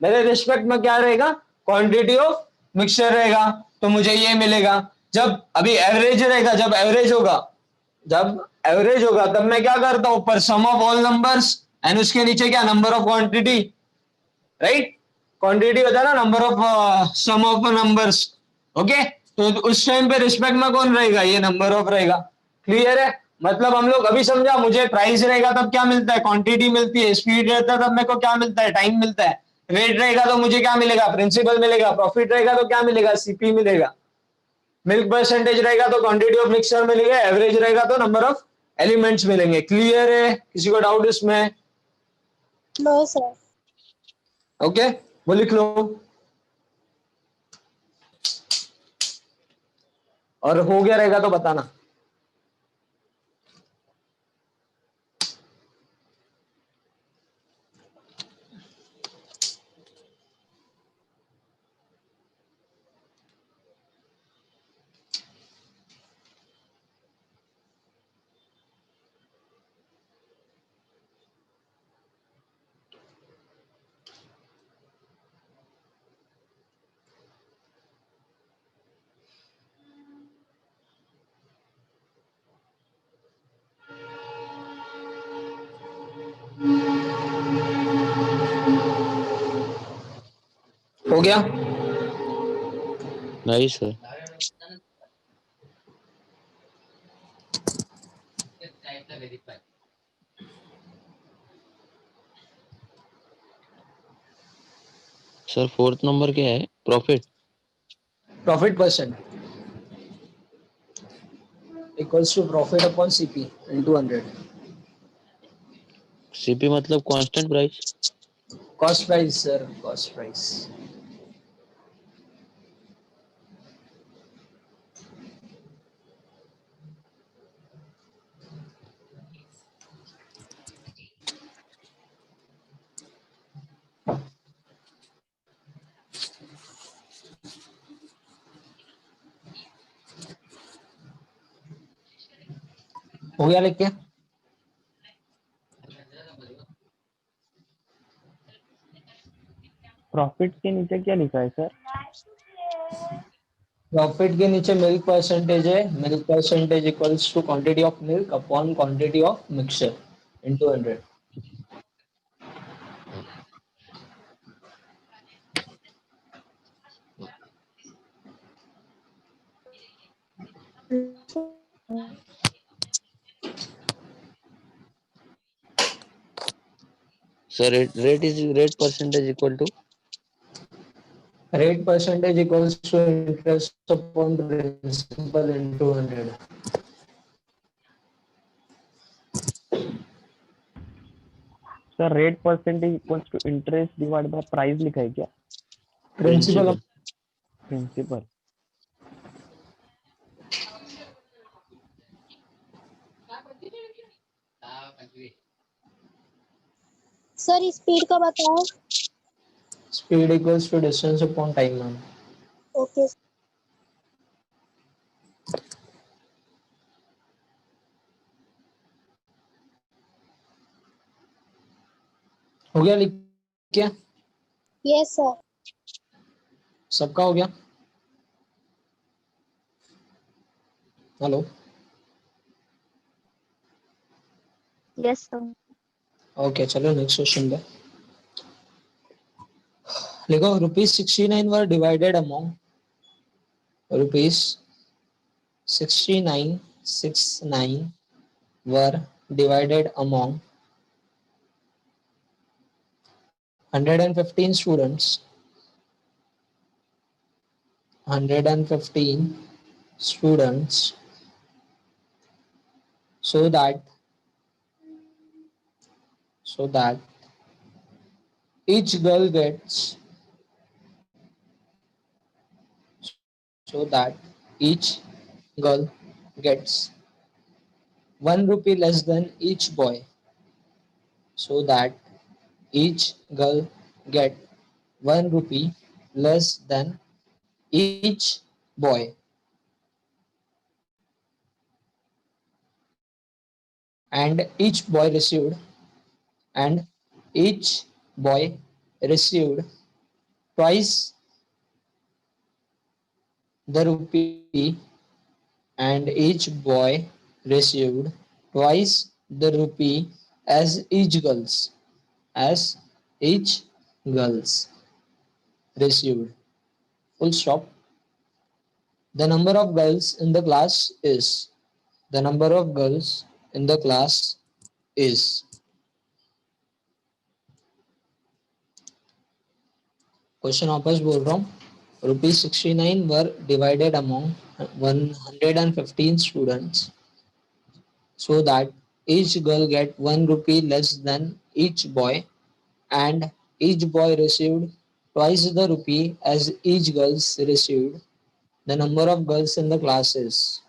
मेरे रिस्पेक्ट में क्या रहेगा, क्वांटिटी ऑफ मिक्सचर रहेगा। तो मुझे ये मिलेगा। जब अभी एवरेज रहेगा, जब एवरेज होगा तब मैं क्या करता हूं, ऊपर sum of all numbers and उसके नीचे क्या, number of quantity, right. Quantity होता है ना number of sum of numbers, okay. तो उस टाइम पे रिस्पेक्ट में कौन रहेगा, ये नंबर ऑफ रहेगा। क्लियर है, मतलब हम लोग अभी समझा, मुझे प्राइस रहेगा तब क्या मिलता है, क्वांटिटी मिलती है। स्पीड रहता है तब मेरे को क्या मिलता है, टाइम मिलता है। रेट रहेगा तो मुझे क्या मिलेगा, प्रिंसिपल मिलेगा। प्रॉफिट रहेगा तो क्या मिलेगा, सीपी मिलेगा। मिल्क परसेंटेज रहेगा तो क्वांटिटी ऑफ मिक्सचर मिलेगा। एवरेज रहेगा तो नंबर ऑफ एलिमेंट्स मिलेंगे। क्लियर है, किसी को डाउट इसमें, नो सर। ओके, वो लिख लो। और हो गया रहेगा तो बताना। हो गया, नहीं सर। सर फोर्थ नंबर क्या है, profit. Profit percent equals to profit upon CP into 100। CP मतलब constant price. Cost price sir, cost price. हो गया लिख के, प्रॉफिट के नीचे क्या लिखा है सर? प्रॉफिट के नीचे मिल्क परसेंटेज है। Milk percentage equals to quantity of milk upon quantity of mixture into 100। Sir rate percentage equal to. Rate percentage equals to interest upon principal into 100। Sir rate percentage equals to interest divide by price लिखा है क्या? Principal principal. Principal. Sir speed का बताओ। Speed equals to distance upon time ma'am. Okay. हो गया लिख क्या? Yes sir. सबका हो गया? हेलो। Yes sir. ओके चलो नेक्स्ट क्वेश्चन पे लिखो ₹69 were divided among ₹69 were divided among 115 students. 115 students so that each girl gets so that each girl gets 1 rupee less than each boy, so that each girl get 1 rupee less than each boy, and each boy received twice the rupee, and each boy received twice the rupee as each girls received. Full stop. The number of girls in the class is the number of girls in the class is question वापस बोल रहा हूँ ₹69 were divided among 115 students so that each girl get 1 rupee less than each boy, and each boy received twice the rupee as each girls received. The number of girls in the class is.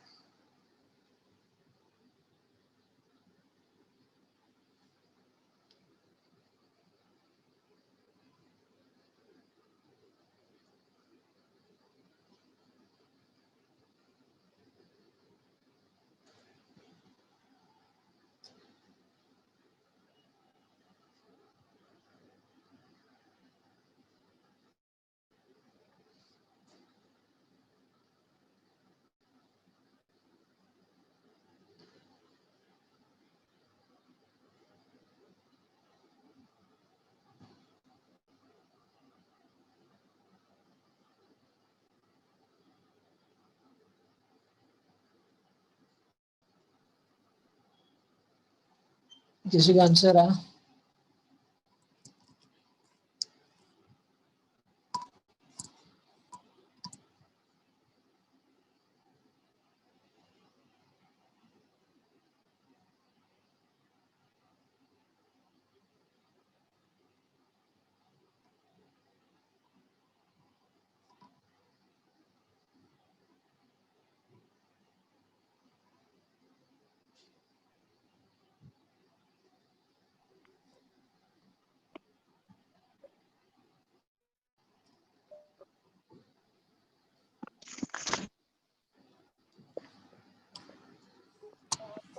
किसी का answer आया?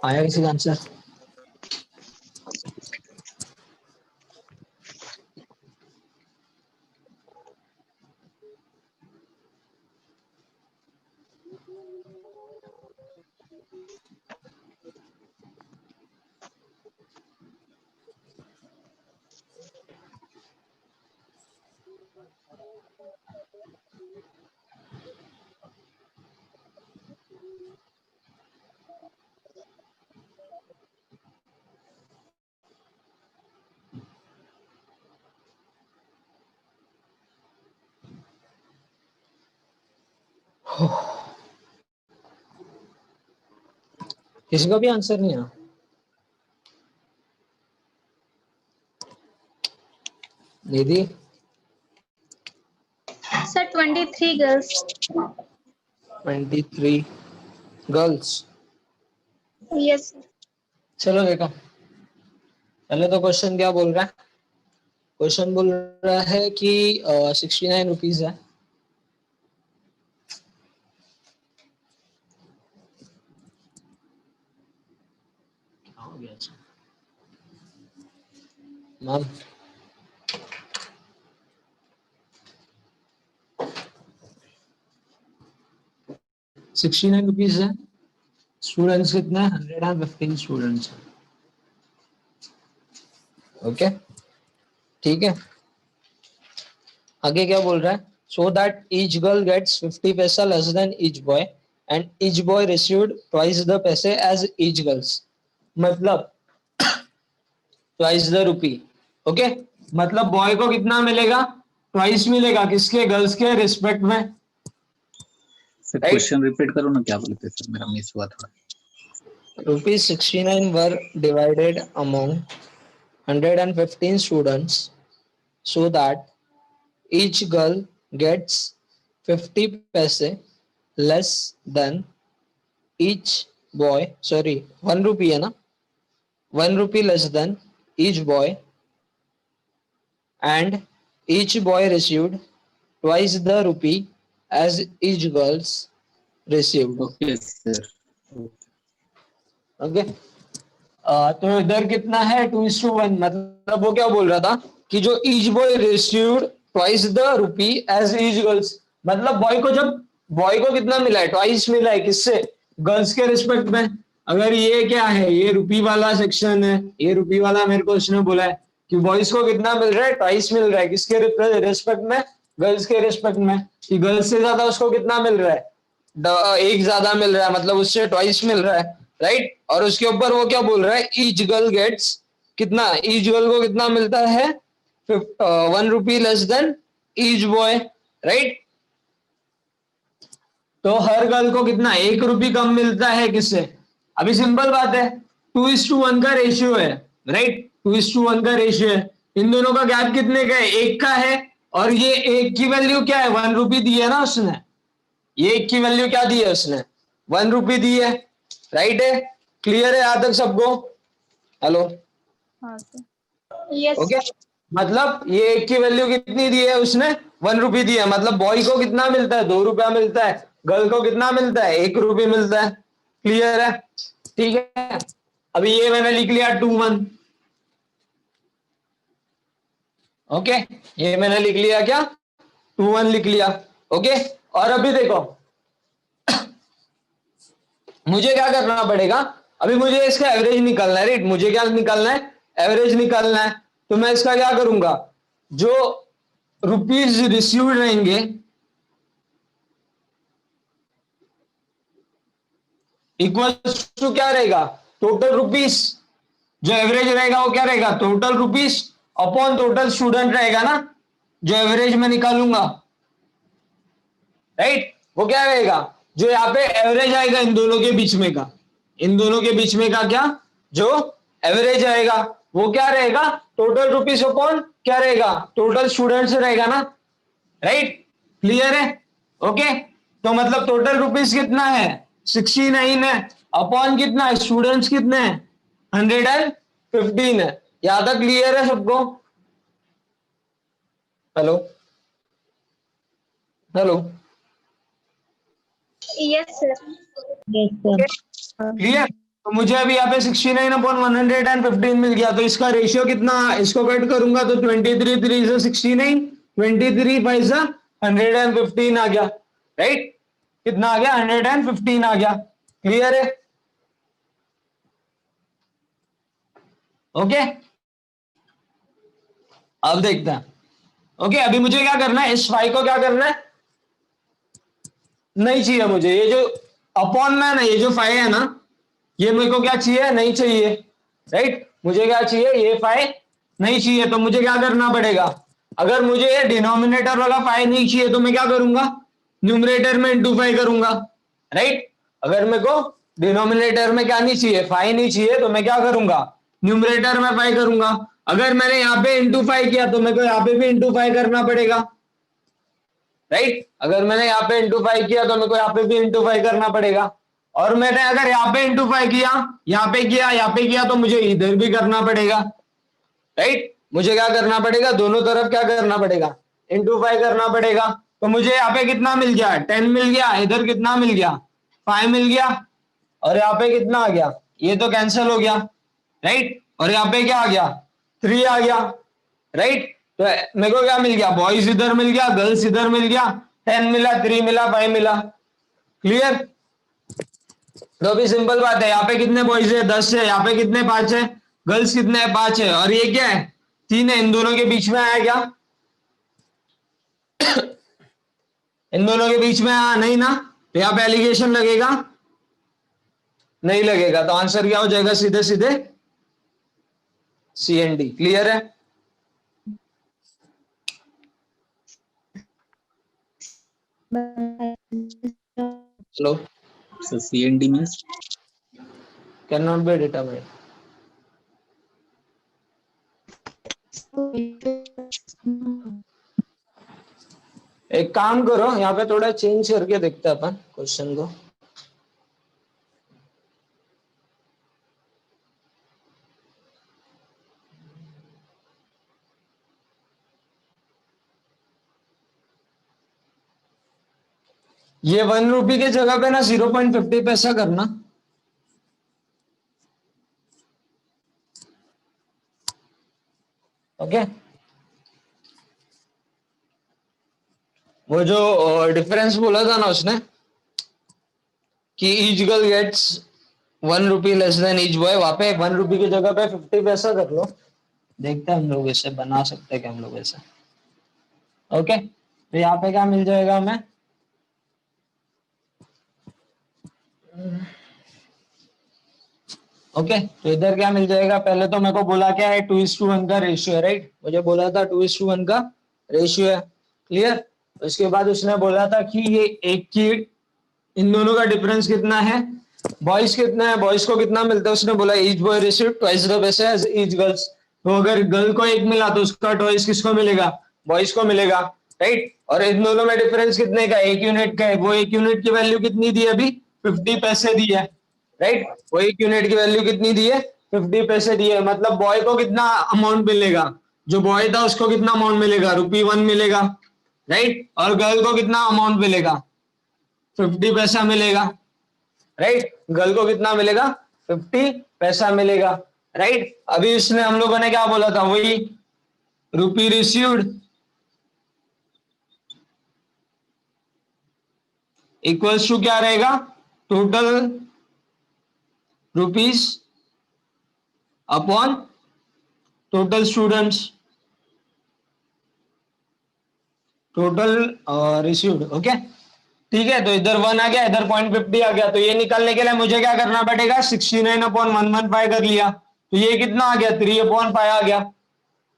आया किसी का answer? किसी का भी answer नहीं आया? दीदी सर 23 गर्ल्स। 23 गर्ल्स। यस। चलो देखो पहले तो क्वेश्चन क्या बोल रहा है क्वेश्चन बोल रहा है कि 69 रुपीज है। क्या हो गया इसमें? मैम 69 रुपीज है। स्टूडेंट्स कितने हैं? 115 स्टूडेंट्स हैं। ओके ठीक है, आगे क्या बोल रहा है? So that each girl gets 50 paisa less than each boy and each boy received twice the paise as each girls. मतलब ट्वाइस द रुपी। ओके, मतलब बॉय को कितना मिलेगा? ट्वाइस मिलेगा, किसके? गर्ल्स के रिस्पेक्ट में। Sir Right. क्वेश्चन रिपीट करो ना, क्या बोले थे सर, मेरा मिस हुआ थोड़ा। Rupees 69 were divided among 115 students so that each girl gets 50 paise less than each boy. Sorry, 1 rupee है ना? 1 rupee less than each boy and each boy received twice the rupee as each girls received. Okay sir. Okay तो इधर कितना है? 2:1। मतलब वो क्या बोल रहा था कि जो each boy received twice the rupee as each girls, मतलब बॉय को जब बॉय को कितना मिला है? ट्वाइस मिला है, किससे? गर्ल्स के रिस्पेक्ट में। अगर ये क्या है? ये रुपी वाला सेक्शन है, ये रुपी वाला मेरे को उसने बोला है कि बॉयज को कितना मिल रहा है? ट्वाइस मिल रहा है, किसके रिस्पेक्ट में? गर्ल्स के रिस्पेक्ट में। कि गर्ल्स से ज्यादा उसको कितना मिल रहा है? एक ज्यादा मिल रहा है, मतलब उससे ट्वाइस मिल रहा है, राइट। और उसके ऊपर वो क्या बोल रहा है? ईच गर्ल गेट्स कितना? ईच गर्ल को कितना मिलता है? 1 rupee less than each boy, right. तो हर गर्ल को कितना? 1 रुपी कम मिलता है, किससे? अभी सिंपल बात है, 2:1 का रेशियो है, राइट। 2:1 का रेशियो है। इन दोनों का गैप कितने का है? 1 का है। और ये 1 की वैल्यू क्या है? 1 रुपी दी है ना उसने। ये 1 की वैल्यू क्या दी है उसने? 1 रुपी दी है, राइट है। क्लियर है यहां तक सबको? हेलो, हाँ सर। Yes okay. मतलब ये 1 की वैल्यू कितनी दी है उसने? 1 रुपी दी है। मतलब बॉय को कितना मिलता है? 2 रुपया मिलता है। गर्ल को कितना मिलता है? 1 रुपये मिलता है। क्लियर है? ठीक है, अभी ये मैंने लिख लिया 2:1। ओके, ये मैंने लिख लिया क्या? 2:1 लिख लिया। ओके, और अभी देखो मुझे क्या करना पड़ेगा? अभी मुझे इसका एवरेज निकालना है, राइट। मुझे क्या निकालना है? एवरेज निकालना है। तो मैं इसका क्या करूंगा? जो रुपीज रिसीव्ड रहेंगे इक्वल टू क्या रहेगा? Total rupees. जो एवरेज रहेगा वो क्या रहेगा? Total rupees upon total student रहेगा ना, जो एवरेज में निकालूंगा, राइट। वो क्या रहेगा? जो यहाँ पे एवरेज आएगा इन दोनों के बीच में का, इन दोनों के बीच में का क्या? जो एवरेज आएगा वो क्या रहेगा? टोटल रुपीस अपॉन क्या रहेगा? टोटल स्टूडेंट्स रहेगा ना, राइट। क्लियर है? ओके, तो मतलब टोटल रुपीस कितना है? 69 है, अपॉन कितना है? स्टूडेंट्स कितने हैं? 115 है। यहां तक क्लियर है सबको? Hello hello, yes sir. Clear? तो मुझे अभी यहाँ पे 69/115 मिल गया। तो इसका रेशियो कितना? इसको कट करूंगा तो 23 3 से 69, 23 5 से 115 आ गया, राइट। कितना आ गया? 115 आ गया। क्लियर है? ओके, अब देखते हैं। ओके, अभी मुझे क्या करना है? इस फाई को क्या करना है? नहीं चाहिए मुझे ये जो अपॉन में ना, ये जो फाई है ना, ये मेरे को क्या चाहिए? नहीं चाहिए, राइट। मुझे क्या चाहिए? ये फाई नहीं चाहिए। तो मुझे क्या करना पड़ेगा? अगर मुझे ये डिनोमिनेटर वाला फाई नहीं चाहिए तो मैं क्या करूंगा? न्यूमरेटर में इंटू फाई करूंगा, राइट। अगर मेरे को डिनोमिनेटर में क्या नहीं चाहिए? फाई नहीं चाहिए, तो मैं क्या करूंगा? न्यूमरेटर में फाई करूंगा। अगर मैंने यहाँ पे इंटू फाई किया तो मेरे को यहाँ पे भी इंटू फाई करना पड़ेगा, राइट। अगर मैंने यहाँ पे इंटू फाई किया तो मेरे को यहाँ पे भी इंटू फाई करना पड़ेगा। और मैंने अगर यहाँ पे इंटू फाई किया, यहाँ पे किया, यहाँ पे किया, तो मुझे इधर भी करना पड़ेगा, राइट। मुझे क्या करना पड़ेगा, दोनों तरफ क्या करना पड़ेगा, इंटू 5 करना पड़ेगा। तो मुझे यहाँ पे कितना मिल गया, 10 मिल गया, इधर कितना मिल गया, 5 मिल गया, और यहाँ पे कितना आ गया, ये तो कैंसिल हो गया, राइट। और यहाँ पे क्या आ गया, 3 आ गया, राइट। तो मेरे को क्या मिल गया, बॉयज इधर मिल गया, गर्ल्स इधर मिल गया, 10 मिला, 3 मिला, 5 मिला। क्लियर। तो अभी सिंपल बात है, यहाँ पे कितने बॉयज है, 10 है, यहाँ पे कितने 5 है, गर्ल्स कितने है, 5 है, और ये क्या है, 3 है। इन दोनों के बीच में आया क्या, इन दोनों के बीच में आया नहीं ना, तो यहाँ पे एलिगेशन लगेगा, नहीं लगेगा। तो आंसर क्या हो जाएगा, सीधे सीधे CND। क्लियर है। Hello, So CND means can not be determined. एक काम करो, यहाँ पे थोड़ा चेंज करके देखते हैं अपन क्वेश्चन को। ये 1 रुपये की जगह पे ना 0.50 पैसा करना। ओके, वो जो डिफरेंस बोला था ना उसने कि each girl gets 1 rupee less than each boy, वहां पे 1 रुपये की जगह पे 50 पैसा कर लो। देखते हैं हम लोग इसे बना सकते हैं क्या हम लोग ऐसा। ओके, तो यहाँ पे क्या मिल जाएगा हमें, ओके तो इधर क्या मिल जाएगा, पहले तो मेरे को बोला क्या है, 2:1 का रेशियो है, राइट। मुझे बोला था 2:1 का रेशियो है। क्लियर। उसके बाद उसने बोला था कि ये एक की, इन दोनों का डिफरेंस कितना है, बॉयज कितना है, बॉयज को कितना मिलता है, उसने बोला each boy receive twice the paise as each girls. तो अगर गर्ल को 1 मिला तो उसका ट्वाइस किसको मिलेगा, बॉयज को मिलेगा, राइट। और इन दोनों में डिफरेंस कितने का, 1 यूनिट का है। वो 1 यूनिट की वैल्यू कितनी दी है, अभी 50 पैसे दी है, राइट। वो 1 यूनिट की वैल्यू कितनी दी है, 50 पैसे दी है। मतलब बॉय को कितना अमाउंट मिलेगा, जो बॉय था उसको कितना अमाउंट मिलेगा, ₹1 मिलेगा, राइट। और गर्ल को कितना अमाउंट मिलेगा, 50 पैसा मिलेगा, राइट। गर्ल को कितना मिलेगा, 50 पैसा मिलेगा, राइट। अभी इसने हम लोगों ने क्या बोला था, वही रुपी रिसीव्ड इक्वल्स टू क्या रहेगा, total rupees upon total students, total received. Okay, ठीक है। तो इधर 1 आ गया, इधर 0.50 आ गया। तो ये निकालने के लिए मुझे क्या करना पड़ेगा, 69/115 कर लिया। तो ये कितना आ गया, 3/5 आ गया,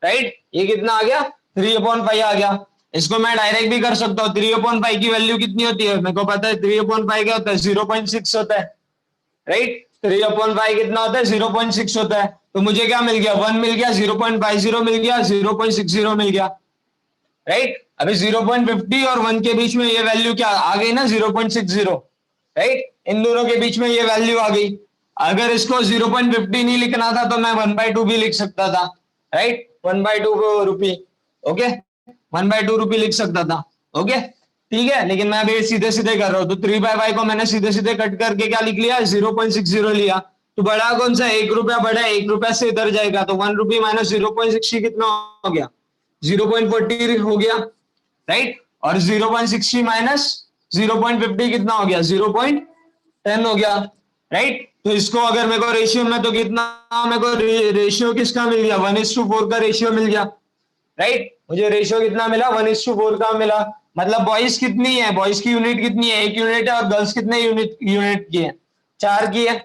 राइट। ये कितना आ गया, 3/5 आ गया। इसको मैं डायरेक्ट भी कर सकता हूँ। 3/5 की वैल्यू कितनी होती है, मेरे को पता है 3/5 क्या होता है, 0.6 होता है, राइट। 3/5 कितना होता है, 0.6 होता है। तो मुझे क्या मिल गया, 1 मिल गया, 0.50 मिल गया, 0.60 मिल गया, राइट। अभी 0.50 और 1 के बीच में ये वैल्यू क्या आ गई ना, 0.60, राइट। इन दोनों के बीच में ये वैल्यू आ गई। अगर इसको 0.50 नहीं लिखना था तो मैं 1/2 भी लिख सकता था, राइट। 1/2 रुपी, ओके, 1/2 रुपी लिख सकता था, ओके, ठीक है। लेकिन मैं अभी सीधे सीधे कर रहा हूँ। तो 3/5 को मैंने सीधे सीधे कट करके क्या लिख लिया, 0.60 लिया। तो बड़ा कौन सा, 1 रुपया बड़ा है, 1 रुपया से इधर जाएगा। तो 1 रुपी माइनस 0.60 कितना हो गया, 0.40 हो गया, राइट। और 0.60 माइनस 0.50 कितना हो गया, 0.10 हो गया, राइट। तो इसको अगर मेरे को रेशियो में, तो कितना मेरे को रेशियो किसका मिल गया, 1:4 का रेशियो मिल गया, राइट। मुझे रेशियो कितना मिला, 1:4 का मिला। मतलब बॉयज कितनी है, बॉयज की यूनिट कितनी है, 1 यूनिट है। और गर्ल्स कितने यूनिट की है, 4 की है,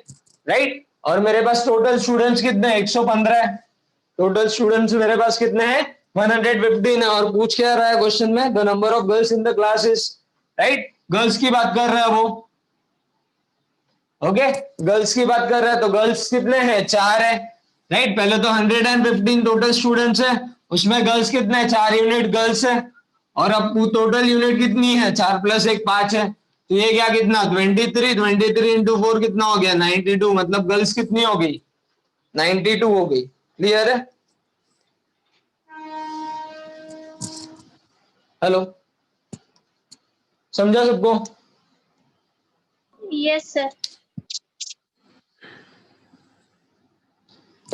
राइट। और मेरे पास टोटल स्टूडेंट्स कितने हैं, 115 है। टोटल स्टूडेंट्स मेरे पास कितने हैं, 115 है। और पूछ क्या रहा है क्वेश्चन में, the number of girls in the class is, right. Girls की बात कर रहा है वो, ओके, गर्ल्स की बात कर रहा है। तो गर्ल्स कितने हैं, 4 है, राइट। पहले तो 115 टोटल स्टूडेंट्स है, उसमें गर्ल्स कितने हैं, 4 यूनिट गर्ल्स है। और अब टोटल यूनिट कितनी है, 4 + 1 5 है। तो ये क्या कितना, 23 इंटू 4 कितना हो गया, 92। मतलब गर्ल्स कितनी हो गई, 92 हो गई। क्लियर है, हेलो, समझा सबको? Yes sir.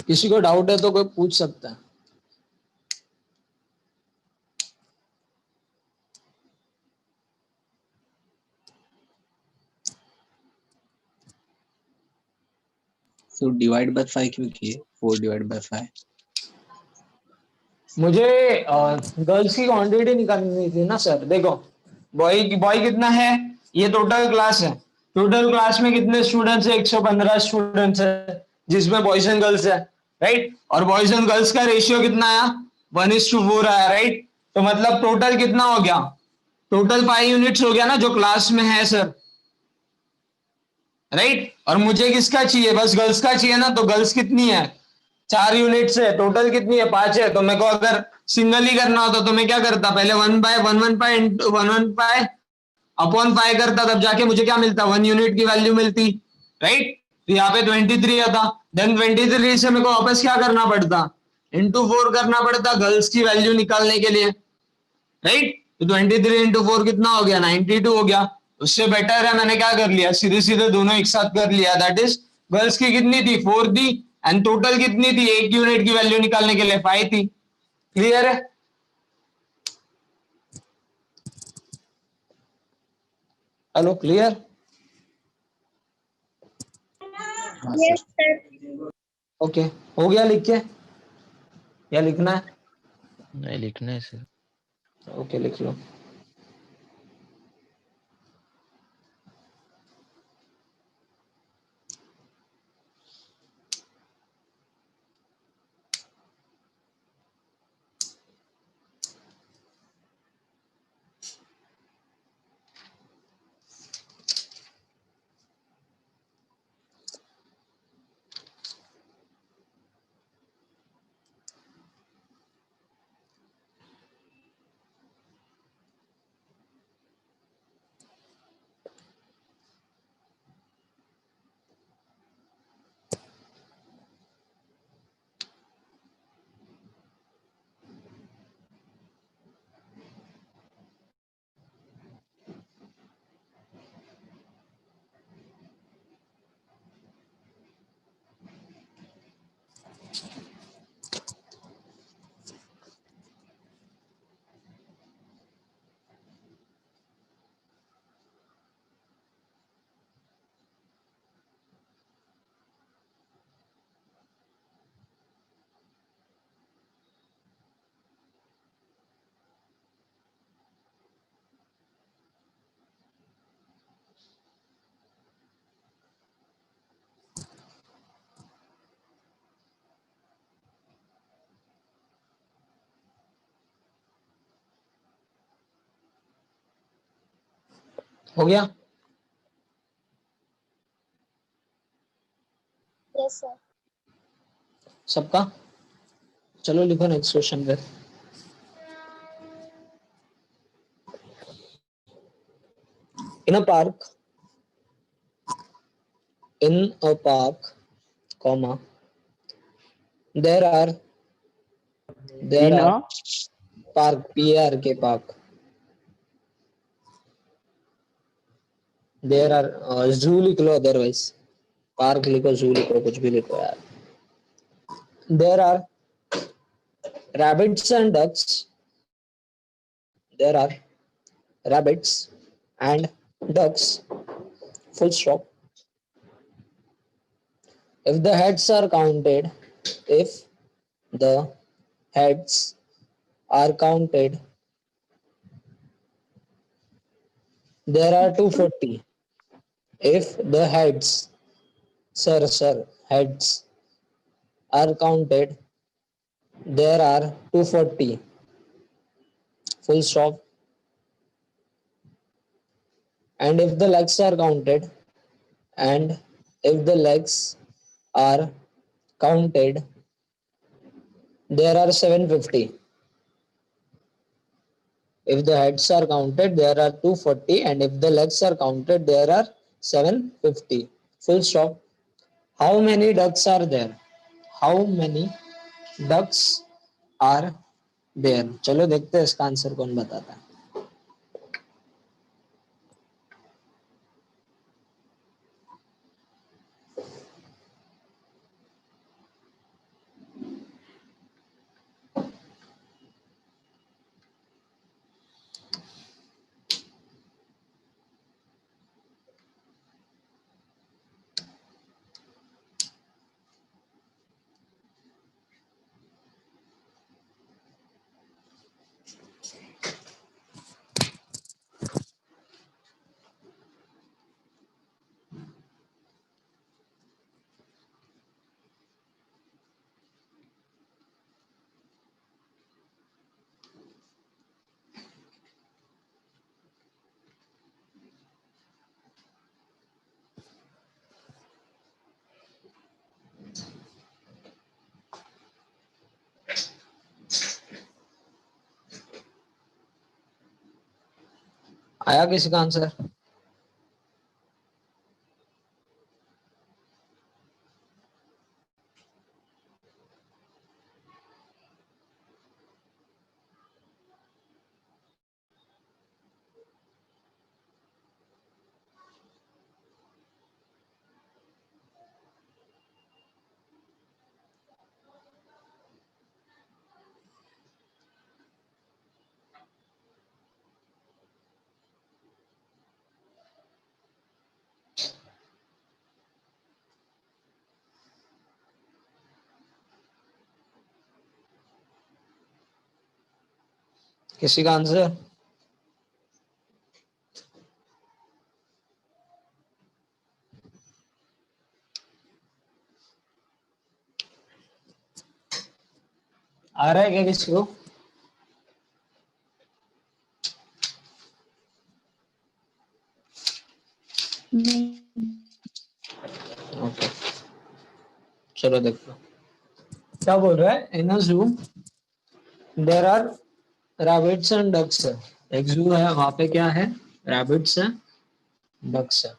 किसी को डाउट है तो कोई पूछ सकता है। सो डिवाइड बाय 5 क्यों किए? 4 डिवाइड बाय 5। मुझे गर्ल्स की क्वांटिटी निकालनी थी ना सर। देखो, बॉय कितना है, ये टोटल क्लास है। टोटल क्लास में कितने स्टूडेंट्स है? 115 स्टूडेंट्स है, जिसमें बॉयज एंड गर्ल्स है, राइट। और बॉयज एंड गर्ल्स का रेशियो कितना आया? 1:4 आया, राइट। तो मतलब टोटल कितना हो गया? टोटल 5 यूनिट्स हो गया ना, जो क्लास में है सर, राइट। और मुझे किसका चाहिए? बस गर्ल्स का चाहिए ना। तो गर्ल्स कितनी है? 4 यूनिट्स है। टोटल कितनी है? 5 है। तो मेरे को अगर सिंगल ही करना होता तो मैं क्या करता? पहले 1/1 पाई अपॉन पाई करता, तब जाके मुझे क्या मिलता? 1 यूनिट की वैल्यू मिलती, राइट। तो यहाँ पे 23 आता। देन 23 से मेरे को वापस क्या करना पड़ता? इंटू 4 करना पड़ता गर्ल्स की वैल्यू निकालने के लिए, राइट। तो 23 × 4 कितना हो गया? 92 हो गया। उससे बेटर है मैंने क्या कर लिया? सीधे सीधे दोनों एक साथ कर लिया। दैट इज गर्ल्स की कितनी थी? 4 थी। एंड टोटल कितनी थी? 1 यूनिट की वैल्यू निकालने के लिए 5 थी। क्लियर है? Hello, clear? हाँ यस सर। सर। ओके, हो गया लिख के या लिखना है? नहीं लिखना है सर। ओके, लिख लो। हो गया यस सर। सबका? चलो लिखो नेक्स्ट क्वेश्चन पे। In a park, comma, there are in a park, PARK park, there are zoo लिख लो, अदरवाइज पार्क लिखो, zoo लिखो, कुछ भी लिखो यार। there are rabbits and ducks, there are rabbits and ducks, full stop. If the heads are counted, if the heads are counted, there are 240. If the heads, heads are counted, there are 240. Full stop. And if the legs are counted, and if the legs are counted, there are 750. If the heads are counted, there are 240, and if the legs are counted, there are 750. Full stop. How many ducks are there? How many ducks are there? चलो देखते हैं इसका answer कौन बताता है। आया किसी का आंसर? किसी का आंसर? आ रहा है क्या किसी को? नहीं। ओके, चलो देखो क्या बोल रहा है। In a zoo there are rabbits and ducks. एक जू है, वहां पे क्या है? रैबिट्स है, डक्स है।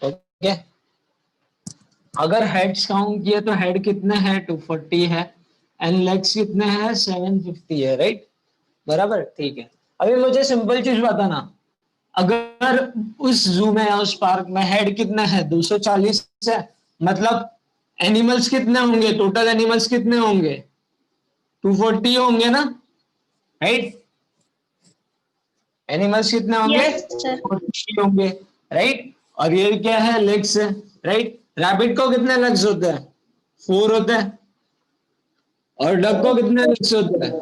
ओके, अगर हेड्स काउंट किए तो हेड कितने हैं? 240 है, एंड लेग्स कितने हैं? 750 है, राइट? बराबर, ठीक है। अभी मुझे सिंपल चीज बताना, अगर उस जू में या उस पार्क में हेड कितने हैं? 240 है, मतलब एनिमल्स कितने होंगे? टोटल एनिमल्स कितने होंगे? 240 होंगे ना, राइट? एनिमल्स कितने होंगे? Yes sir. 240 होंगे, राइट? और ये क्या है? लेग्स है, राइट? रैबिट को कितने लेग्स होते हैं? 4 होते हैं। और डक को कितने लेग्स होते हैं?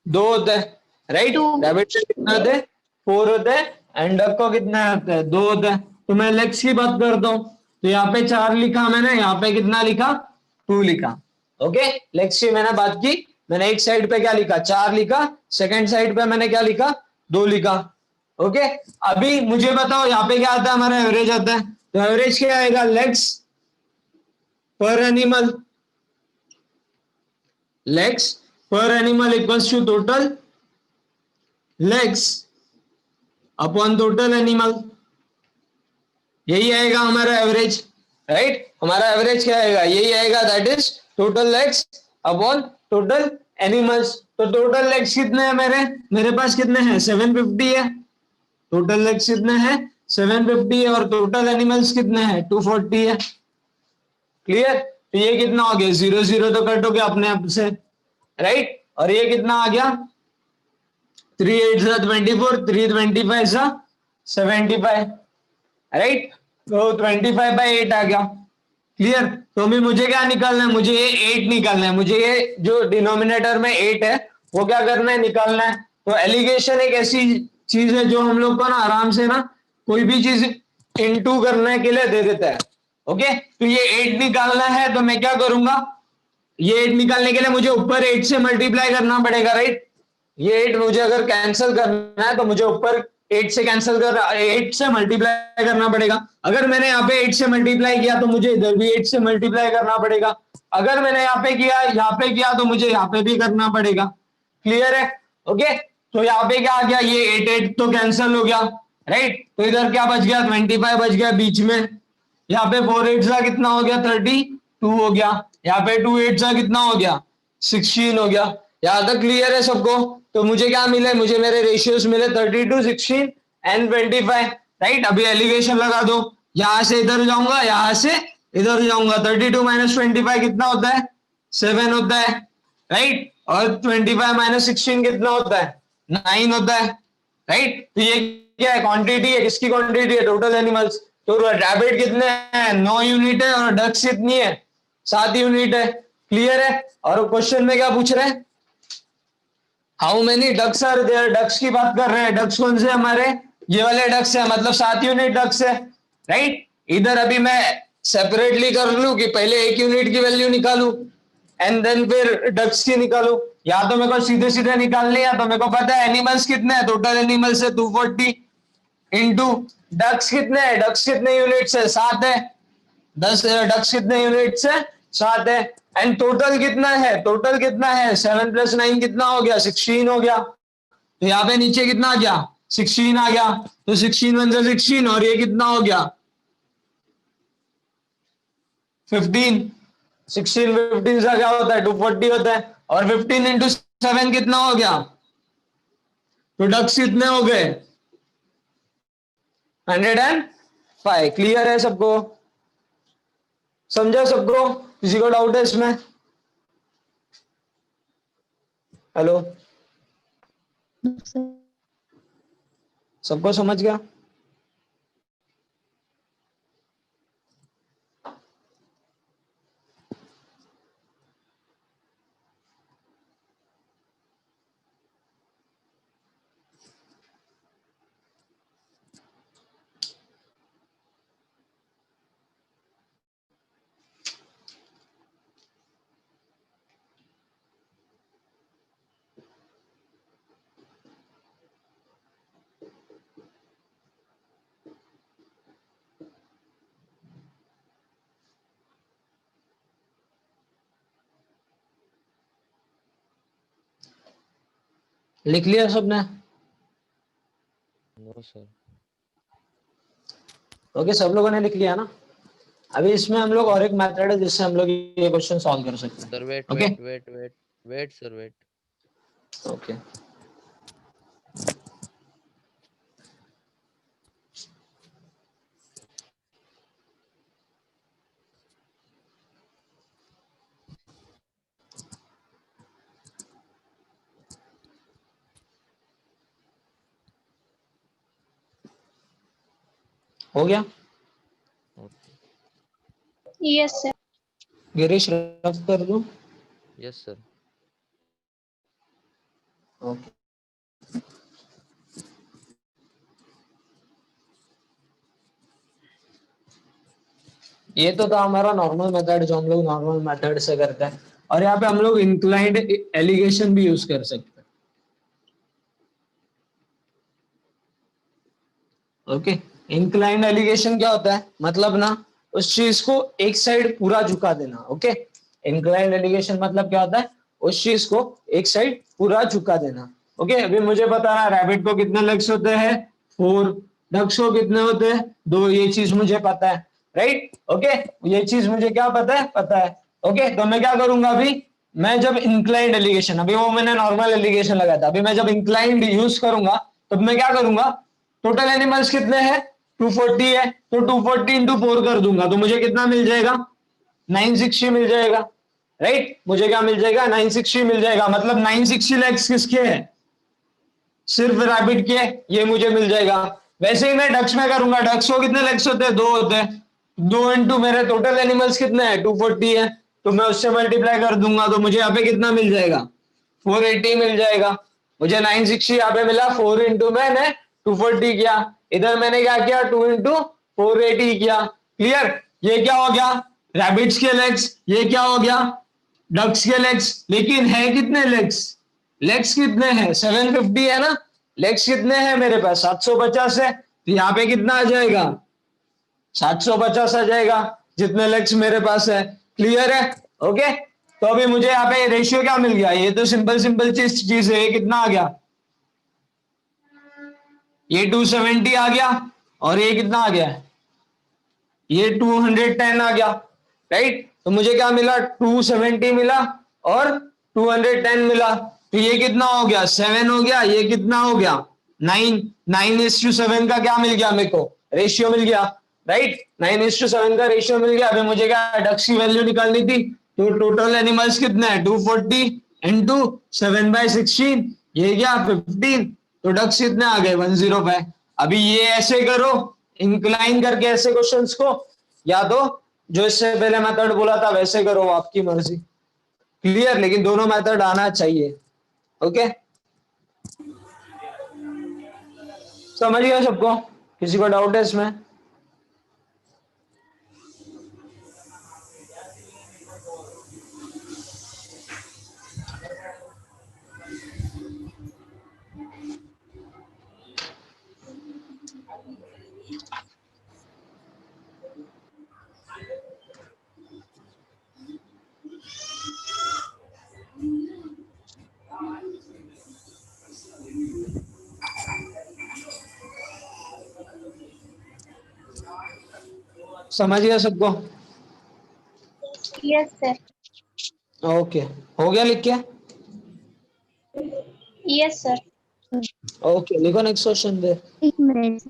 2 होते हैं, राइट? 2। रैबिट के कितने होते हैं? 4 होते हैं। एंड डक को कितने होते हैं? 2 होते हैं। तो मैं लेग्स की बात करता हूँ, तो यहाँ पे 4 लिखा मैंने, यहाँ पे कितना लिखा? 2 लिखा। ओके, लेग्स की मैंने बात की, मैंने एक साइड पे क्या लिखा? 4 लिखा, सेकंड साइड पे मैंने क्या लिखा? 2 लिखा। ओके, अभी मुझे बताओ यहाँ पे क्या आता है? हमारा एवरेज आता है, तो एवरेज क्या आएगा? लेग्स पर animal, legs per animal equals to total legs upon total animal। यही आएगा हमारा एवरेज, राइट? हमारा एवरेज क्या आएगा? यही आएगा, that is total legs upon total animals. तो टोटल लेग्स कितने हैं मेरे पास कितने हैं? 750 है। टोटल लेग्स कितने हैं? 750 है। और टोटल एनिमल्स कितने हैं? 240 है। क्लियर? तो ये कितना हो गया? 0 0 तो कट हो गया अपने आप से, राइट? और ये कितना आ गया? 3 8 24, 3 25 75, राइट? तो 25/8 आ गया। क्लियर? तो अभी मुझे क्या निकालना है? मुझे ये 8 निकालना है। मुझे ये जो डिनोमिनेटर में 8 है वो क्या करना है? निकालना है। तो एलिगेशन एक ऐसी चीज है जो हम लोग को ना आराम से ना कोई भी चीज इनटू करने के लिए दे देता है। ओके, तो ये 8 निकालना है, तो मैं क्या करूंगा? ये 8 निकालने के लिए मुझे ऊपर 8 से मल्टीप्लाई करना पड़ेगा, राइट? ये 8 मुझे अगर कैंसिल करना है तो मुझे ऊपर 8 से कैंसिल कर 8 से मल्टीप्लाई करना पड़ेगा। अगर मैंने यहाँ पे 8 से मल्टीप्लाई किया तो मुझे इधर भी 8 से मल्टीप्लाई करना पड़ेगा। अगर मैंने यहाँ पे किया तो मुझे यहाँ पे भी करना पड़ेगा। क्लियर है? ओके, तो यहाँ पे क्या आ गया? ये 8 8 तो कैंसिल हो गया, राइट? तो इधर क्या बच गया? 25 बच गया बीच में। यहाँ पे 4 8 सा कितना हो गया? 32 हो गया। यहाँ पे 2 8 सा कितना हो गया? 16 हो गया। यहाँ तक क्लियर है सबको? तो मुझे क्या मिले? मुझे मेरे रेशियोज मिले 32 16 एंड 25, राइट? अभी एलिगेशन लगा दो, यहां से इधर जाऊंगा, यहां से इधर जाऊंगा। 32 - 25 कितना होता है? 7 होता है, राइट? और 25 - 16 कितना होता है? 9 होता है, राइट? तो ये क्या है? क्वांटिटी है। किसकी क्वांटिटी है? Total animals. तो रैबिट कितने हैं? 9 यूनिट है। और डक्स कितनी है? 7 यूनिट है। क्लियर है? और क्वेश्चन में क्या पूछ रहे हैं? How many ducks are there? Ducks की बात कर रहे हैं। डक्स कौन से हमारे? ये वाले डक्स है, मतलब 7 यूनिट डक्स है, राइट? इधर अभी मैं सेपरेटली कर लूं कि पहले 1 यूनिट की वैल्यू निकालू एंड देन फिर डक्स की निकालू? या तो मेरे को सीधे सीधे निकालनी है। तो मेरे को पता है एनिमल्स कितने हैं? टोटल एनिमल्स है 240 इंटू डक्स कितने हैं? डक्स कितने यूनिट्स है? 7 है। 10 डक्स कितने यूनिट्स है? 7 है। एंड टोटल कितना है? टोटल कितना है? 7 + 9 कितना हो गया? 16 हो गया। तो यहाँ पे नीचे कितना आ गया 16 आ गया, तो 16 वन से 16 और ये कितना हो गया 15। 16 15 से क्या होता है 240 होता है, और 15 इंटू 7 कितना हो गया, तो डक्स कितने हो गए 105। क्लियर है सबको, समझा सबको, किसी को डाउट है इसमें? हेलो, सर सबको समझ गया? लिख लिया सबने? No sir. ओके, सब लोगों ने लिख लिया ना? अभी इसमें हम लोग और एक मेथड है जिससे हम लोग ये क्वेश्चन सॉल्व कर सकते सर हैं। Wait okay wait wait wait wait sir wait. Okay, हो गया? Yes sir. गिरीश रफ कर दूं? Yes sir. ओके, ये तो था हमारा नॉर्मल मेथड जो हम लोग नॉर्मल मेथड से करते हैं, और यहाँ पे हम लोग इंक्लाइंड एलिगेशन भी यूज कर सकते हैं। ओके, इंक्लाइंड एलिगेशन क्या होता है, मतलब ना उस चीज को एक साइड पूरा झुका देना। ओके, इंक्लाइंड एलिगेशन मतलब क्या होता है, उस चीज को एक साइड पूरा झुका देना। ओके, अभी मुझे बताना रैबिट को कितने लेग्स होते हैं 4, डक्स को कितने होते हैं 2, ये चीज मुझे पता है, राइट? ओके, ये चीज मुझे क्या पता है, पता है। ओके, तो मैं क्या करूंगा अभी, मैं जब इंक्लाइंड एलिगेशन, अभी वो मैंने नॉर्मल एलिगेशन लगाया था, अभी मैं जब इंक्लाइंड यूज करूंगा तब मैं क्या करूंगा, टोटल एनिमल्स कितने हैं 240 है, तो 240 इंटू 4 कर दूंगा तो मुझे कितना मिल जाएगा 960 मिल जाएगा, राइट? मुझे क्या मिल जाएगा 960 मिल जाएगा, मतलब 960 लेग्स किसके हैं, सिर्फ रैबिट के, ये मुझे मिल जाएगा। वैसे ही मैं डक्स में करूंगा, डक्स को कितने लेग्स होते हैं 2 होते हैं, 2 इंटू मेरे टोटल एनिमल्स कितने हैं 240 है, तो मैं उससे मल्टीप्लाई कर दूंगा तो मुझे यहाँ पे कितना मिल जाएगा 480 मिल जाएगा। मुझे 960 यहाँ पे मिला, 4 इंटू मैंने 240 किया, इधर मैंने क्या किया 2 इंटू 480 किया। क्लियर? ये क्या हो गया रैबिट्स के लेग्स, ये क्या हो गया डक्स के लेग्स, लेकिन है कितने लेग्स, लेग्स कितने हैं 750 है ना, लेग्स कितने हैं मेरे पास 750 है, तो यहाँ पे कितना आ जाएगा 750 आ जाएगा, जितने लेग्स मेरे पास है। क्लियर है? ओके, तो अभी मुझे यहाँ पे रेशियो क्या मिल गया, ये तो सिंपल सिंपल चीज है, ये कितना आ गया, ये 270 आ गया, और ये कितना आ गया, ये 210 आ गया, राइट? तो मुझे क्या मिला 270 मिला और 210 मिला, तो ये कितना हो गया 7 हो गया, ये कितना हो गया 9, 9:7 का क्या मिल गया मेरे को, रेशियो मिल गया, राइट? 9:7 का रेशियो मिल गया। अभी मुझे क्या डक्स की वैल्यू निकालनी थी, तो टोटल एनिमल्स कितने हैं 240 इंटू 7/16, ये क्या 15, तो डक्स कितने आ गए 105। अभी ये ऐसे करो इंक्लाइन करके ऐसे क्वेश्चंस को, या तो जो इससे पहले मेथड बोला था वैसे करो, आपकी मर्जी। क्लियर? लेकिन दोनों मेथड आना चाहिए। ओके, समझ गया सबको? किसी को डाउट है इसमें? समझ गया सबको? Yes sir. ओके, हो गया लिख के? Yes sir. ओके, लिखो नेक्स्ट क्वेश्चन दे। एक मिनट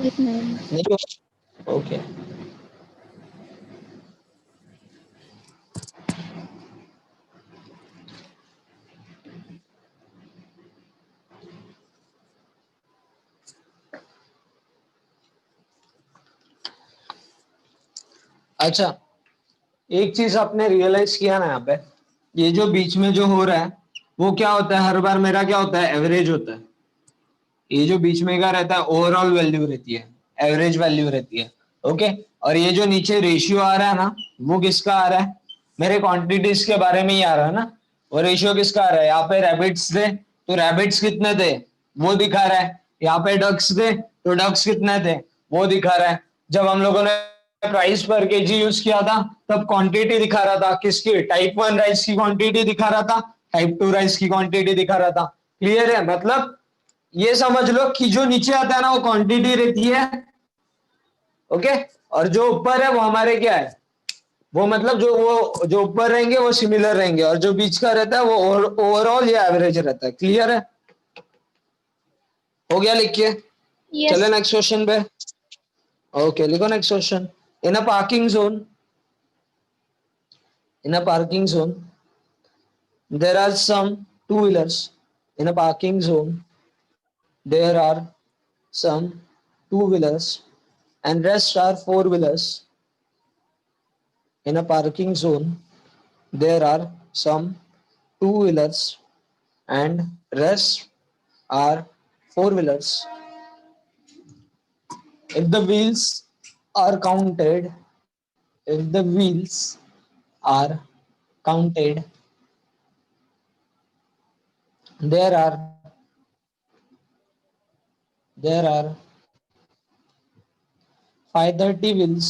एक मिनट नहीं, ओके। अच्छा, एक चीज आपने रियलाइज किया ना यहाँ पे, ये जो बीच में जो हो रहा है वो क्या होता है, हर बार मेरा क्या होता है, एवरेज होता है। ये जो बीच में का रहता है ओवरऑल वैल्यू रहती है, एवरेज वैल्यू रहती है। ओके, और ये जो नीचे रेशियो आ रहा है ना, वो किसका आ रहा है, मेरे क्वांटिटीज के बारे में ही आ रहा है ना। और रेशियो किसका आ रहा है, यहाँ पे रैबिट्स थे तो रैबिट्स कितने थे वो दिखा रहा है, यहाँ पे डक्स थे तो डक्स कितने थे वो दिखा रहा है। जब हम लोगों ने प्राइस पर केजी यूज किया था तब क्वांटिटी दिखा रहा था, किसकी, टाइप 1 राइस की क्वांटिटी दिखा रहा था, टाइप 2 राइस की क्वांटिटी दिखा रहा था। क्लियर है? मतलब ये समझ लो कि जो नीचे आता है ना वो क्वांटिटी रहती है। ओके, और जो ऊपर है वो हमारे क्या है, वो मतलब जो ऊपर रहेंगे वो सिमिलर रहेंगे, और जो बीच का रहता है वो ओवरऑल या एवरेज रहता है। क्लियर है? हो गया लिख के? चले यस। नेक्स्ट क्वेश्चन पे। ओके, लिखो next question. In a parking zone, in a parking zone there are some two wheelers. In a parking zone there are some two wheelers and rest are four wheelers. In a parking zone there are some two wheelers and rest are four wheelers. If the wheels are counted, if the wheels are counted, there are there are 530 wheels.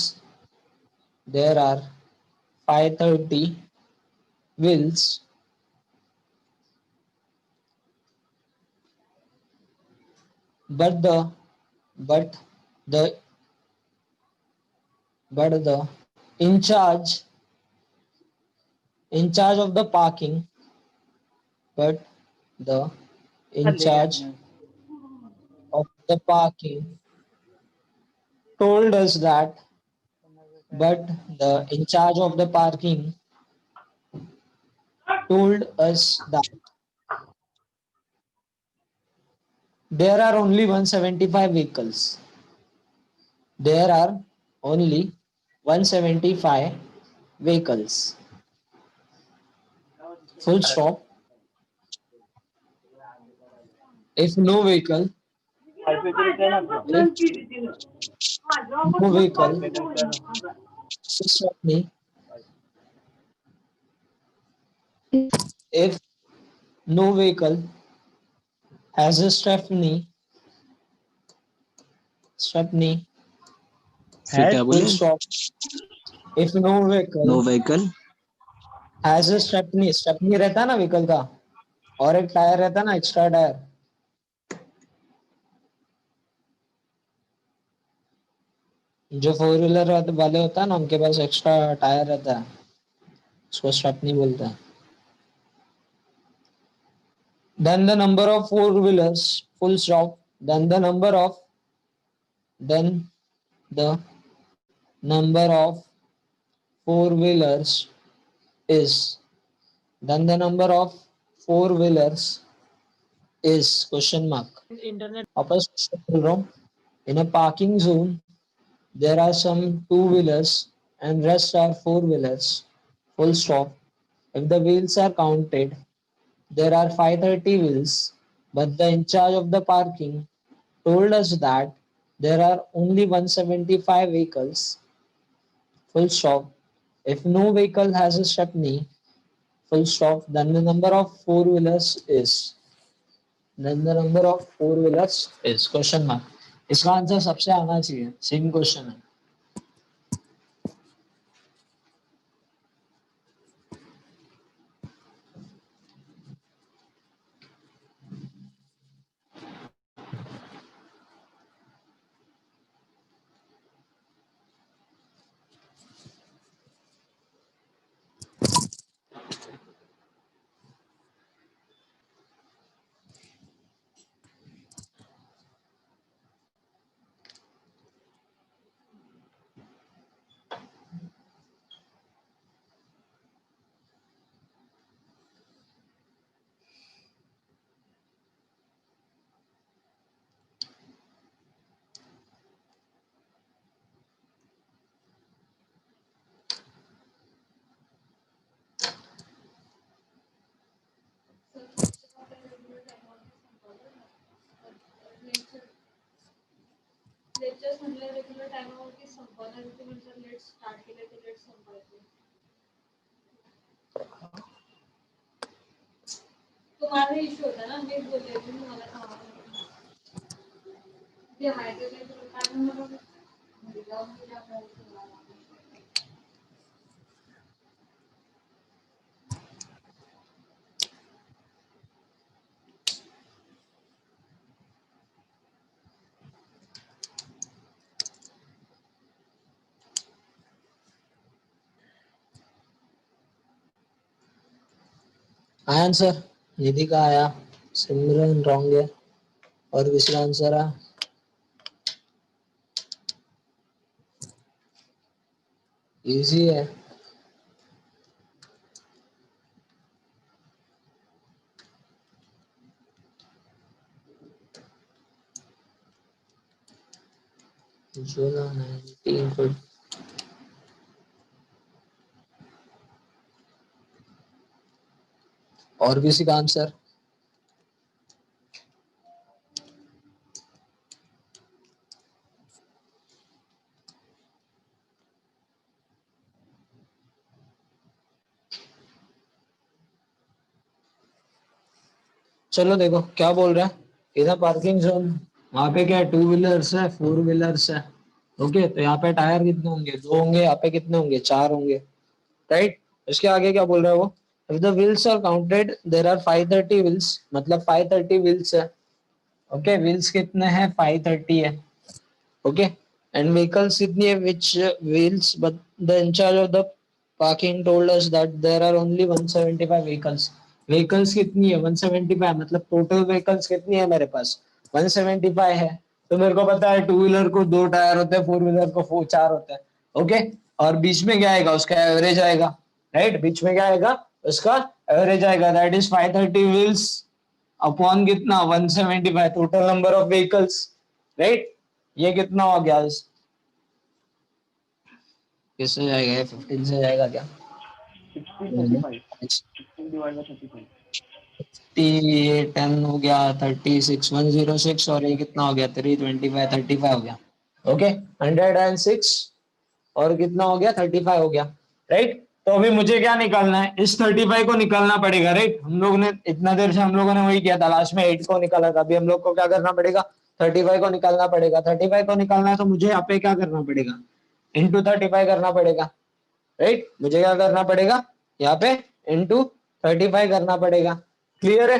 There are 530 wheels, but the but the but the in charge in charge of the parking, but the in charge of the parking told us that but the in charge of the parking told us that there are only 175 vehicles. There are only 175 vehicles. Full stop. If no vehicle, if no vehicle, stop me. If no vehicle has a Stepney, फिर क्या full बोले? stop. If no vehicle no vehicle has a Stepney रहता है ना vehicle का, और एक tyre रहता है ना, एक्स्ट्रा टायर। जो फोर व्हीलर वाले होता है ना उनके पास एक्स्ट्रा टायर रहता है, उसको स्टेपनी बोलते हैं। Then the number of four wheelers, full stop. Then the number of four wheelers is then the number of four wheelers is question mark. वापस question बोल रहा हूँ. In a parking zone there are some two wheelers and rest are four wheelers. Full stop. If the wheels are counted, there are 530 wheels, but the in charge of the parking told us that there are only 175 vehicles. Full stop. If no vehicle has a stepney, full stop, then the number of four wheelers is. Then the number of four wheelers is question mark. इसका answer सबसे आना चाहिए, same question है। Lectures म्हटलं regular टाइमावरती संपवण्यासाठी म्हटलं let start केले तर लेट संपवायचे. तो माझा इश्यू होता ना, मी बोलले की मला सांगा जे माहिती ते काय म्हणून जाऊन आया आंसर निधि का आया, सिमरन रॉन्ग है और किसी का आंसर आया? इजी है. जोला 19 गुड. और किसी का आंसर? चलो देखो क्या बोल रहा है. इधर पार्किंग जोन, वहां पे क्या है, 2 व्हीलर्स है, 4 व्हीलर्स है. ओके, तो यहाँ पे टायर कितने होंगे? 2 होंगे. यहाँ पे कितने होंगे? 4 होंगे. राइट. इसके आगे क्या बोल रहा है वो? If the wheels are counted there are 530 wheels, मतलब 530 व्हील्स है. ओके, व्हील्स कितने हैं? 530 है. ओके, एंड व्हीकल्स कितनी है? Which wheels? But the incharge of the parking told us that there are only 175 vehicles. Vehicles कितनी है? 175, मतलब टोटल व्हीकल्स कितनी है मेरे पास? 175 है. तो मेरे को पता है 2 व्हीलर को 2 टायर होते हैं, 4 व्हीलर को 4 होते हैं. ओके, और बीच में क्या आएगा? उसका एवरेज आएगा. राइट, बीच में क्या आएगा? उसका एवरेज आएगा. दैट इज 530 व्हील्स अपॉन कितना? 175 total number of vehicles. Right, ये कितना हो गया? किससे जाएगा? 15 से जाएगा क्या? 16 डिवाइड बाय 35. 10 हो गया, 36 106, और ये कितना हो गया? 325 35 हो गया. ओके, 106 और कितना हो गया? 35 हो गया. राइट, तो अभी मुझे क्या निकालना है? इस 35 को निकालना पड़ेगा. राइट, हम लोग ने इतना देर से हम लोगों ने वही किया था, लास्ट में 8 को निकाला था. अभी हम लोग को क्या करना पड़ेगा? 35 को निकालना पड़ेगा. 35 को निकालना है तो मुझे यहाँ पे क्या करना पड़ेगा? इंटू 35 करना पड़ेगा. राइट, मुझे क्या करना पड़ेगा? यहाँ पे इंटू 35 करना पड़ेगा. क्लियर है?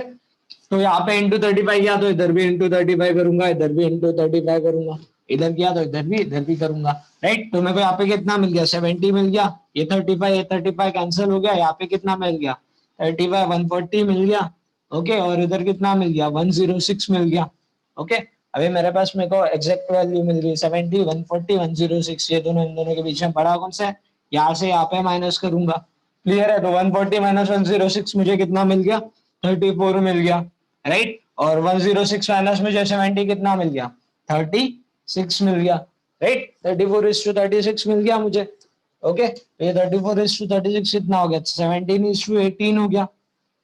तो यहाँ पे इंटू 35 किया तो इधर भी इंटू 35 करूंगा, इधर भी इंटू 35 करूंगा, इधर किया तो इधर भी करूंगा. राइट, तो मेरे को यहाँ पे कितना मिल गया? 70 मिल गया. ये 35 कैंसिल हो गया. यहाँ पे कितना मिल गया? 35 140 मिल गया. ओके, और इधर कितना मिल गया? 106 मिल गया. ओके, अभी मेरे पास मेरे को एग्जैक्ट वैल्यू मिल रही है 70 140 106. ये दोनों इन दोनों के बीच में बड़ा कौन सा है? यहाँ से यहाँ पे माइनस करूंगा. क्लियर है? तो 140 माइनस 106 मुझे कितना मिल गया? 34 मिल गया. राइट, और 106 माइनस मुझे 70 कितना मिल गया? 36 मिल गया. राइट, 34:36 मिल गया मुझे. ओके, ये 34:36 कितना हो गया? 17:18 हो गया.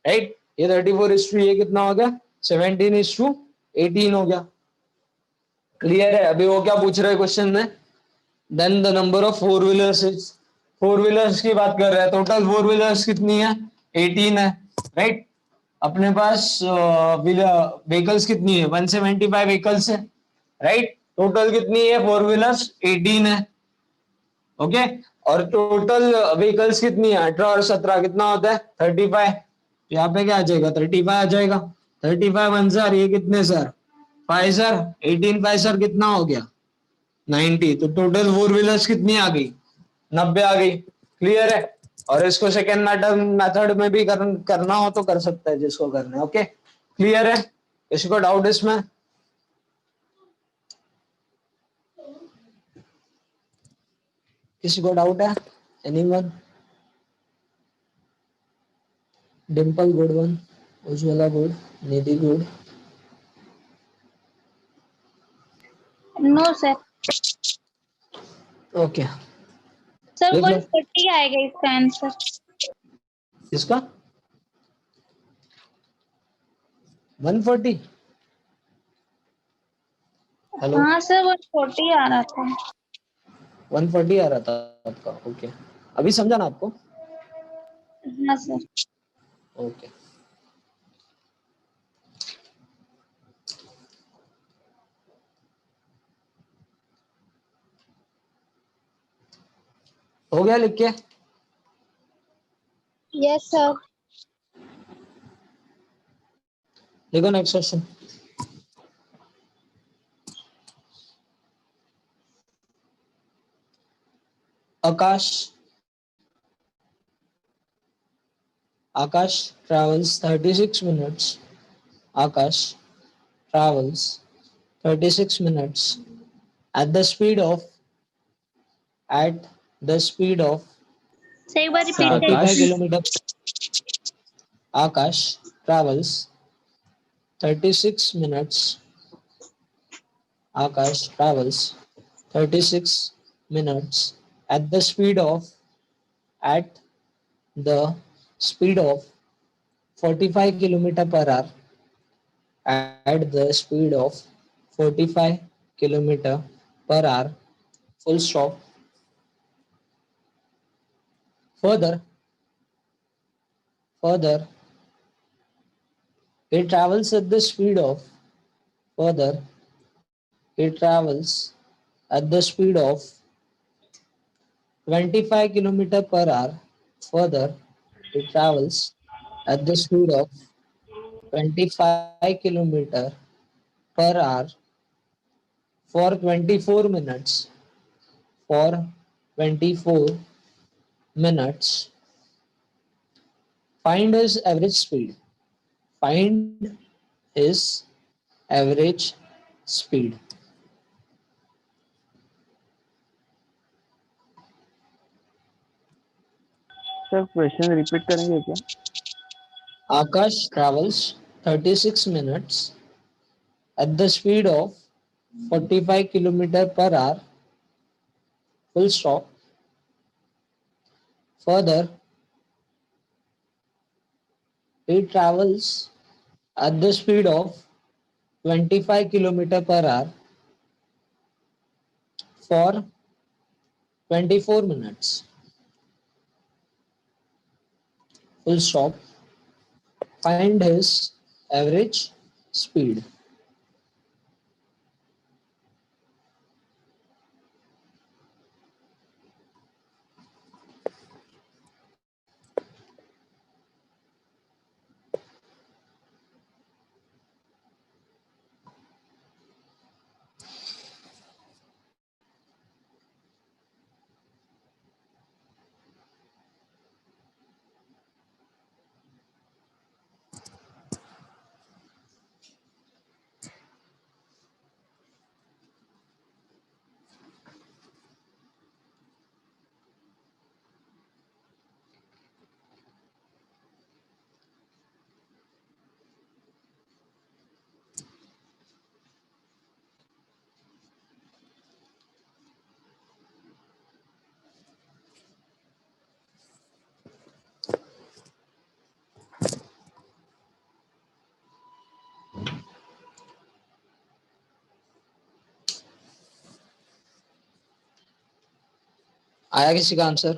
राइट, ये 34 ये कितना हो गया? 17:18 हो गया. क्लियर है? अभी वो क्या पूछ रहे हैं क्वेश्चन में? Then the number of 4 wheelers is, 4 wheelers की बात कर रहे हैं. टोटल 4 व्हीलर्स कितनी है? 18 है. राइट, अपने पास व्हीकल्स कितनी है? 175 व्हीकल्स है. राइट, टोटल कितनी है? 4 व्हीलर्स 18 है. ओके, और टोटल व्हीकल्स कितनी है? 18 और 17 कितना होता है? 35. यहाँ पे क्या आ जाएगा? 35 आ जाएगा. 35 1 सर, ये कितने सर? 5 सर, 18 5 सर कितना हो गया? 90. तो टोटल 4 व्हीलर्स कितनी आ गई? 90 आ गई. क्लियर है? और इसको सेकेंड मेथड में भी करना हो तो कर सकता है जिसको करना है. ओके, क्लियर है? किसी को डाउट इसमें? किसी को डाउट है? Anyone? Dimple good one, Ujjwala good, Nidhi good. No sir. Okay, sir देख लो 140 आएगा इसका आंसर. इसका 140. हेलो, हाँ सर, वो 40 आ रहा था। 140 आ रहा था आपका? ओके, अभी समझा ना आपको? हाँ सर। ओके, हो गया लिख के? Yes sir. देखो next question. Akash Akash travels 36 minutes. Akash travels 36 minutes at the speed of at the speed of sir एक बार Sir, रिपीट 45 Akash, करिए। kilometer. Akash travels 36 minutes. Akash travels 36 minutes at the speed of at the speed of 45 kilometer per hour. At the speed of 45 kilometer per hour. Full stop. Further, it travels at the speed of further it travels at the speed of 25 kilometer per hour. Further, it travels at the speed of 25 kilometer per hour for 24 minutes. For 24 minutes. Find his average speed. Find his average speed. Sir question repeat करेंगे क्या? Akash travels 36 minutes at the speed of 45 kilometer per hour. Full stop. Further, it travels at the speed of 25 kilometer per hour for 24 minutes. Full stop. Find his average speed. आया किसी का answer?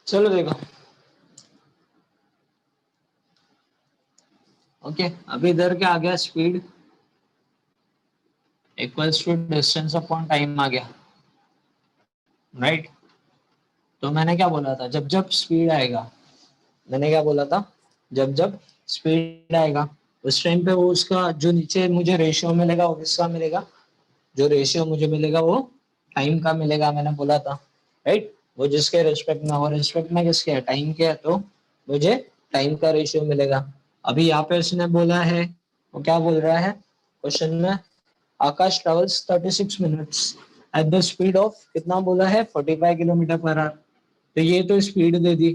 चलो देखो। Okay, अभी इधर क्या आ गया? Speed equals to distance upon time आ गया, राइट? तो मैंने क्या बोला था? जब जब स्पीड आएगा, मैंने क्या बोला था? जब जब स्पीड आएगा उस टाइम पे वो उसका जो नीचे मुझे रेशियो मिलेगा वो किसका मिलेगा? जो रेशियो मुझे मिलेगा वो टाइम का मिलेगा, मैंने बोला था, राइट? वो जिसके रिस्पेक्ट में हो, रिस्पेक्ट में किसके है? टाइम के है, तो मुझे टाइम का रेशियो मिलेगा। अभी यहाँ पे उसने बोला है, वो क्या बोल रहा है क्वेश्चन में? Akash travels 36 minutes at the speed of कितना बोला है 45 किलोमीटर पर आवर। तो ये तो स्पीड दे दी,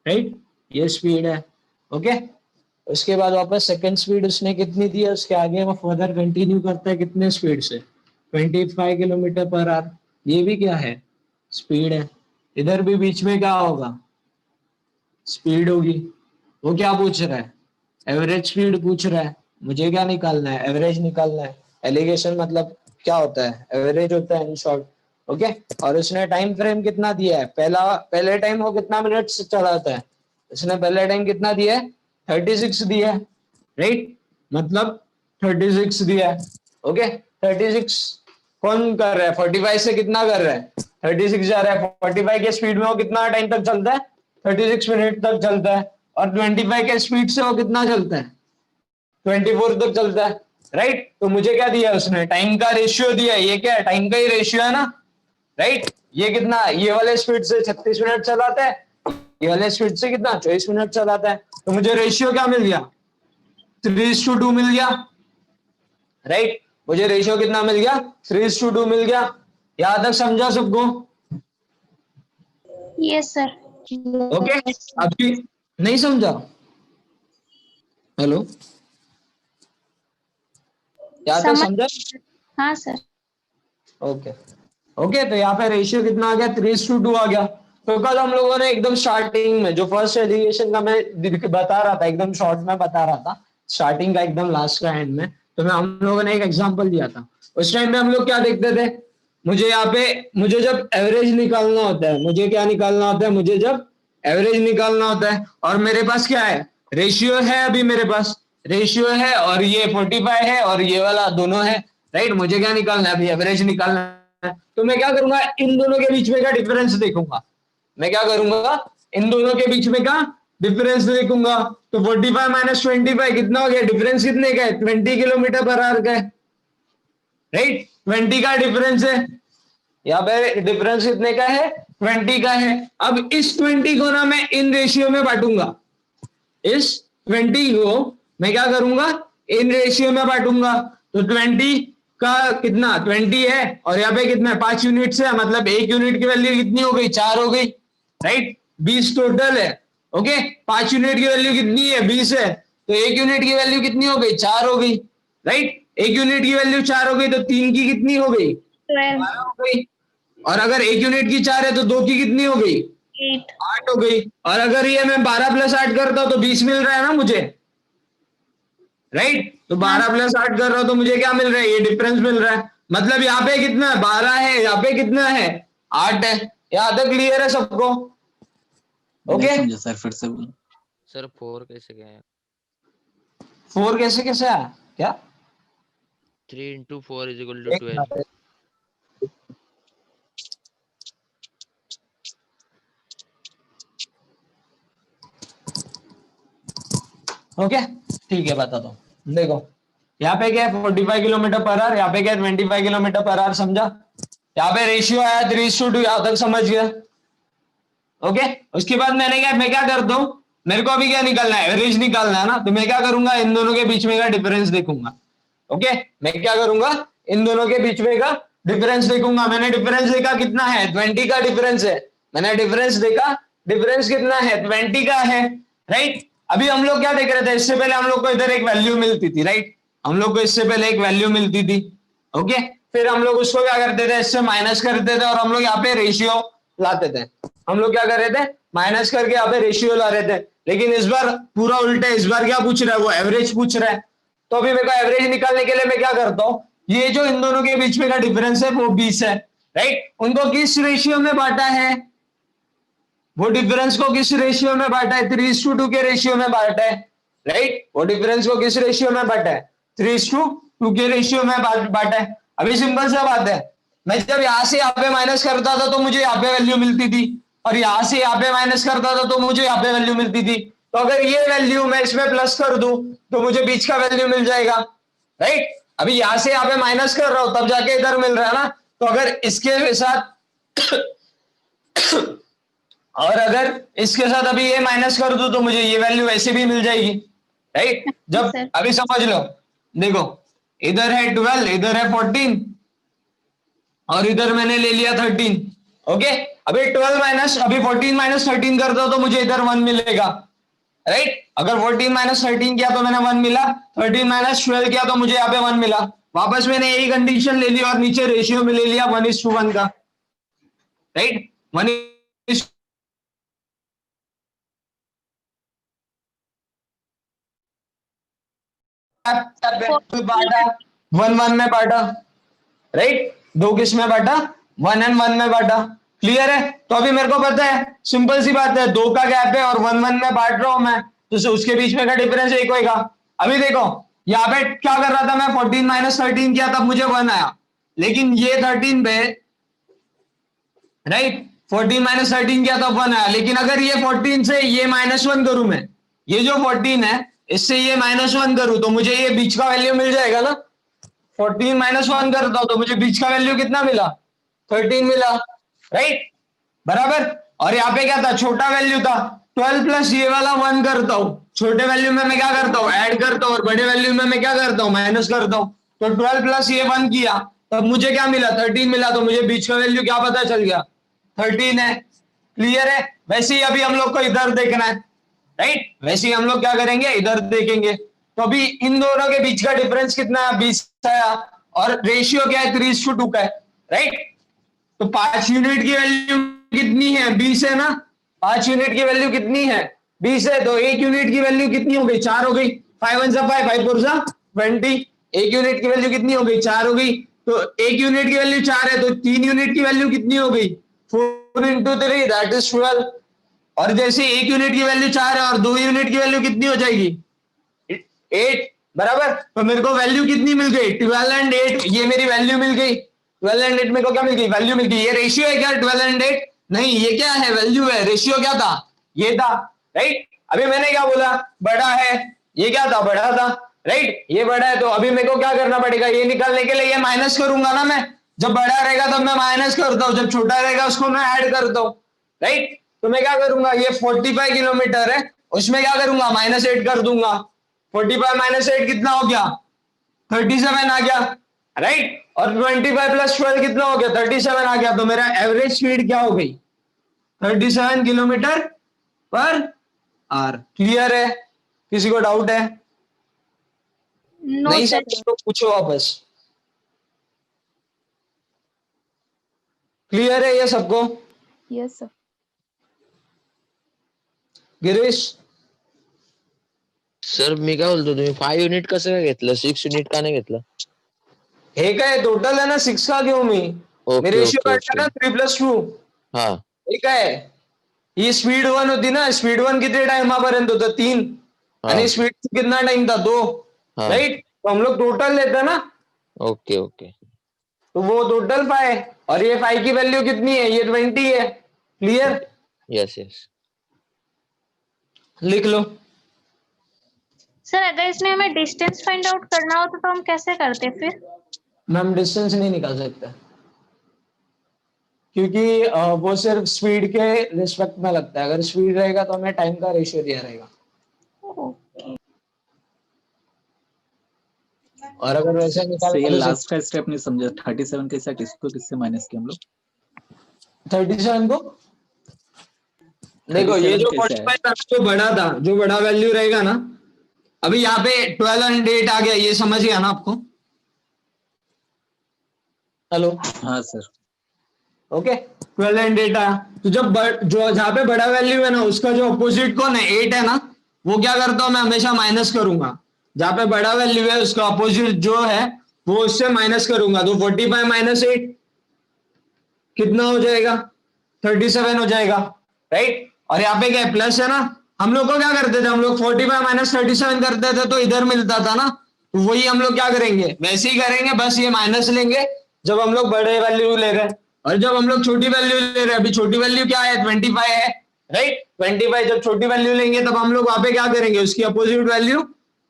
राइट, ये स्पीड है। ओके, उसके बाद वापस सेकंड स्पीड उसने कितनी दी है, उसके आगे वो फर्दर कंटिन्यू करता है कितने स्पीड से 25 किलोमीटर पर आवर। ये भी क्या है, स्पीड है। इधर भी बीच में क्या होगा, स्पीड होगी। वो क्या पूछ रहा है, एवरेज स्पीड पूछ रहा है। मुझे क्या निकालना है, एवरेज निकालना है। एलिगेशन मतलब क्या होता है, एवरेज होता है इन शॉर्ट। ओके, और उसने टाइम फ्रेम कितना दिया है, पहले टाइम वो कितना मिनट से चलाता है, उसने पहले टाइम कितना दिया है 36 दिया है, राइट, मतलब 36 दिया है। ओके, 36 कौन कर रहा है, 45 से कितना कर रहा है 36 जा रहा है। 45 के स्पीड में वो कितना टाइम तक चलता है 36 मिनट तक चलता है। और 25 के स्पीड से वो कितना चलता है 24 तक चलता है, राइट। तो मुझे क्या दिया उसने, टाइम का रेशियो दिया है। ये क्या है, टाइम का ही रेशियो है ना, राइट। ये कितना, ये वाले स्पीड से 36 मिनट चलाता है, ये वाले स्पीड से कितना 24 मिनट चलाता है। तो मुझे रेशियो क्या मिल गया 3:2 मिल गया, राइट। मुझे रेशियो कितना मिल गया 3:2 मिल गया। यहां तक समझा सबको, यस सर। ओके। अभी नहीं समझा, हेलो, यहां तक समझा, हाँ सर। Okay okay. तो यहाँ पे रेशियो कितना आ गया 3:2 आ गया। तो कल हम लोगों ने एकदम स्टार्टिंग में जो फर्स्ट एलिगेशन का मैं बता रहा था, एकदम शॉर्ट में बता रहा था, स्टार्टिंग का एकदम लास्ट का एंड में, तो मैं हम लोगों ने एक एग्जांपल दिया था। उस टाइम पे हम लोग क्या देखते थे, मुझे जब एवरेज निकालना होता है, मुझे क्या निकालना होता है, मुझे जब एवरेज निकालना होता है, और मेरे पास क्या है, रेशियो है, अभी मेरे पास रेशियो है, और ये 45 है, और ये वाला दोनों है, राइट। मुझे क्या निकालना है, अभी एवरेज निकालना है। तो मैं क्या करूंगा, इन दोनों के बीच में का डिफरेंस देखूंगा। मैं क्या करूंगा, इन दोनों के बीच में का डिफरेंस देखूंगा। तो 45 माइनस 25 कितना हो गया, डिफरेंस कितने का है 20 किलोमीटर पर आवर का है, राइट। 20 का डिफरेंस है, यहाँ पे डिफरेंस कितने का है 20 का है। अब इस 20 को ना मैं इन रेशियो में बांटूंगा, इस 20 को मैं क्या करूंगा, इन रेशियो में बांटूंगा। तो 20 का कितना 20 है, और यहाँ पे कितना 5 यूनिट है, मतलब 1 यूनिट की वैल्यू कितनी हो गई 4 हो गई, राइट। 20 टोटल है, ओके। 5 यूनिट की वैल्यू कितनी है 20 है, तो 1 यूनिट की वैल्यू कितनी हो गई 4 हो गई, राइट। 1 यूनिट की वैल्यू 4 हो गई, तो 3 की कितनी हो गई 12 हो गई। और अगर 1 यूनिट की 4 है तो 2 की कितनी हो गई 8 हो गई। और अगर ये मैं 12 + 8 करता हूं तो 20 मिल रहा है ना मुझे, राइट। तो 12 + 8 कर रहा हूं तो मुझे क्या मिल रहा है, ये डिफरेंस मिल रहा है। मतलब यहाँ पे कितना है 12 है, यहाँ पे कितना है 8 है। यहाँ तक क्लियर है सबको, ओके। नहीं समझा सर, फिर से बोलो। सर 4 कैसे गए हैं? 4 कैसे कैसे आया क्या, 3 × 4 = 12। ओके ठीक है, बताता हूँ। देखो यहाँ पे क्या है 45 किलोमीटर पर आवर, यहाँ पे क्या है 25 किलोमीटर पर आवर, समझा। यहाँ पे रेशियो आया 3:2, यहाँ तक समझ गया, ओके। उसके बाद मैं क्या करता हूँ, मेरे को अभी क्या निकालना है, एवरेज निकालना है ना। तो मैं क्या करूंगा, इन दोनों के बीच में का डिफरेंस देखूंगा, ओके। मैं क्या करूंगा, इन दोनों के बीच में का डिफरेंस देखूंगा। मैंने डिफरेंस देखा कितना है 20 का डिफरेंस है, मैंने डिफरेंस देखा, डिफरेंस कितना है 20 का है, राइट। अभी हम लोग क्या देख रहे थे, इससे पहले हम लोग को इधर एक वैल्यू मिलती थी, राइट। हम लोग को इससे पहले एक वैल्यू मिलती थी, ओके। फिर हम लोग उसको क्या करते थे, इससे माइनस करते थे, और हम लोग यहाँ पे रेशियो लाते थे। हम लोग क्या कर रहे थे, माइनस करके यहाँ पे रेशियो ला रहे थे। लेकिन इस बार पूरा उल्टा है, इस बार क्या पूछ रहा है, वो एवरेज पूछ रहा है। तो अभी मेरे को एवरेज निकालने के लिए मैं क्या करता हूँ, ये जो इन दोनों के बीच में का डिफरेंस है वो 20 है, राइट। उनको किस रेशियो में बांटा है, वो डिफरेंस को किस रेशियो में बांटा है 3:2 के रेशियो में बांटा है, राइट। वो डिफरेंस को किस रेशियो में बांटा है 3:2 के रेशियो में बांटा है। अभी सिंपल सा बात है, मैं जब यहां से यहाँ पे माइनस करता था तो मुझे यहाँ पे वैल्यू मिलती थी, और यहां से यहाँ पे माइनस करता था तो मुझे यहाँ पे वैल्यू मिलती थी। तो अगर ये वैल्यू मैं इसमें प्लस कर दूं तो मुझे बीच का वैल्यू मिल जाएगा, राइट। अभी यहां से यहाँ पे माइनस कर रहा हूं तब जाके इधर मिल रहा है ना। तो अगर इसके साथ और अगर इसके साथ अभी ये माइनस कर दूं तो मुझे ये वैल्यू ऐसे भी मिल जाएगी, राइट। जब अभी समझ लो, देखो इधर है 12, इधर है 14 और इधर मैंने ले लिया 13। ओके, अभी 12 माइनस अभी 14 माइनस 13 कर दो तो मुझे इधर 1 मिलेगा, राइट। अगर 14 माइनस 13 किया तो मैंने 1 मिला, 13 माइनस 12 किया तो मुझे यहाँ पे 1 मिला। वापस मैंने यही कंडीशन ले ली और नीचे रेशियो में ले लिया 1:1 का, राइट। 1 बांटा, 1:1 में बांटा, राइट। दो किस में बांटा, 1 और 1 में बांटा। क्लियर है। तो अभी मेरे को पता है, सिंपल सी बात है, 2 का गैप है और 1:1 में बांट रहा हूं मैं, तो उसके बीच में का डिफरेंस 1 होगा। अभी देखो यहाँ पे क्या कर रहा था मैं, 14 माइनस 13 किया तब मुझे 1 आया, लेकिन ये 13 पे, राइट, 14 माइनस 13 किया तब 1 आया। लेकिन अगर ये 14 से ये -1 करूं मैं, ये जो 14 है इससे ये -1 करूं तो मुझे ये बीच का वैल्यू मिल जाएगा ना। 14 माइनस 1 करता हूं तो मुझे बीच का वैल्यू कितना मिला, 13 मिला, राइट, बराबर। और यहाँ पे क्या था, छोटा वैल्यू था, 12 प्लस ये वाला 1 करता हूं, छोटे वैल्यू में मैं क्या करता हूँ, ऐड करता हूँ, और बड़े वैल्यू में मैं क्या करता हूँ, माइनस करता हूँ। तो 12 प्लस ये 1 किया तब मुझे क्या मिला, 13 मिला, तो मुझे बीच का वैल्यू क्या पता चल गया, 13 है। क्लियर है। वैसे ही अभी हम लोग को इधर देखना है, राइट, वैसे ही हम लोग क्या करेंगे, इधर देखेंगे। तो अभी इन दोनों के बीच का डिफरेंस कितना है, 20 आया, और रेशियो क्या है, 3:2 का है, राइट। तो 5 यूनिट की वैल्यू कितनी है, 20 है ना, 5 यूनिट की वैल्यू कितनी है, 20 है, तो 1 यूनिट की वैल्यू कितनी हो गई, 4 हो गई, 5 1 5 5 4 20, 1 यूनिट की वैल्यू कितनी हो गई, 4 हो गई। तो 1 यूनिट की वैल्यू 4 है, तो 3 यूनिट की वैल्यू कितनी हो गई, 4 into 3 दैट इज 12। और जैसे 1 यूनिट की वैल्यू 4 है और 2 यूनिट की वैल्यू कितनी हो जाएगी, 8, बराबर। तो मेरे को वैल्यू कितनी मिल गई, 12 एंड 8, ये मेरी वैल्यू मिल गई, 12 एंड 8 मेरे को क्या मिल गई, वैल्यू मिल गई। ये रेशियो है क्या, 12 एंड 8, नहीं, ये क्या है, वैल्यू है। रेशियो क्या था, ये था, राइट। अभी मैंने क्या बोला, बड़ा है, ये क्या था, बड़ा था, राइट, ये बड़ा है। तो अभी मेरे को क्या करना पड़ेगा, ये निकालने के लिए ये माइनस करूंगा ना मैं, जब बड़ा रहेगा तब मैं माइनस करता हूँ, जब छोटा रहेगा उसको मैं ऐड करता हूँ, राइट। तो मैं क्या करूंगा, ये 45 किलोमीटर है, उसमें क्या करूंगा, -8 कर दूंगा। 45 माइनस 8 कितना हो गया, 37 आ गया, राइट। और 25 प्लस 12 कितना हो गया, 37 आ गया। तो मेरा एवरेज स्पीड क्या हो गई, 37 किलोमीटर पर आवर। क्लियर है, किसी को डाउट है, नो नहीं सर। समझ तो पूछो वापस। क्लियर है ये सबको, यस सर। गिरीश। सर मी काय बोलतो, तुम्ही 5 युनिट कसं काय घेतलं, 6 युनिट का नाही घेतलं? हे काय टोटल है ना 6 का, घेऊ मी, मी ओके रेशियो ओके काढला ओके. ना 3+2, हा हे काय, ही स्पीड 1 होती ना, स्पीड 1 किती टाइमापर्यंत होतं, 3, हा आणि स्पीड कितना टाइम था, 2, हा. राइट। तो हम लोग टोटल लेते ना, ओके ओके. तो वो टोटल 5, और ये 5 की वैल्यू कितनी है, ये 20 है। Clear, yes yes. लिख लो। सर अगर इसमें हमें डिस्टेंस फाइंड आउट करना होता तो हम कैसे करते फिर? मैम डिस्टेंस नहीं निकाल सकते, क्योंकि वो सिर्फ स्पीड के रिस्पेक्ट में लगता है। अगर स्पीड रहेगा तो हमें टाइम का रेशियो दिया रहेगा, और अगर वैसे सर ये निकालेंगे तो लास्ट का स्टेप नहीं समझा, 37 के साथ इसको किससे माइनस किया हम लोग, 37 को देखो, ये 37 जो कैसे आया, 45 था, जो बड़ा था, जो बड़ा वैल्यू रहेगा ना, अभी यहाँ पे 12 एंड 8 आ गया, ये समझ गया ना आपको, हेलो, हाँ सर, ओके। 12 एंड 8 आया, तो जब जो जहाँ पे बड़ा वैल्यू है ना, उसका जो अपोजिट कौन है, 8 है ना, वो क्या करता हूँ मैं, हमेशा माइनस करूंगा। जहाँ पे बड़ा वैल्यू है उसका अपोजिट जो है वो उससे माइनस करूंगा, तो 45 माइनस 8 कितना हो जाएगा, 37 हो जाएगा, राइट। और यहाँ पे क्या है, प्लस है ना, हम लोग को क्या करते थे, हम लोग 45 माइनस 37 करते थे तो इधर मिलता था ना, तो वही हम लोग क्या करेंगे, वैसे ही करेंगे, बस ये माइनस लेंगे जब हम लोग बड़े वैल्यू ले रहे हैं, और जब हम लोग छोटी वैल्यू ले रहे हैं, अभी छोटी वैल्यू क्या है, 25 है, राइट। 25 जब छोटी वैल्यू लेंगे तब हम लोग वहां पे क्या करेंगे, उसकी अपोजिट वैल्यू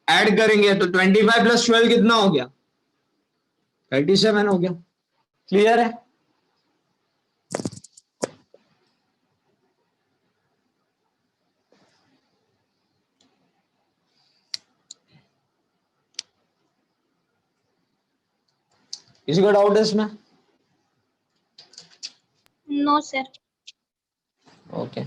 ऐड करेंगे, तो 25 प्लस 12 कितना हो गया, 37 हो गया। क्लियर है। किसी को डाउट है इसमें? No sir. ओके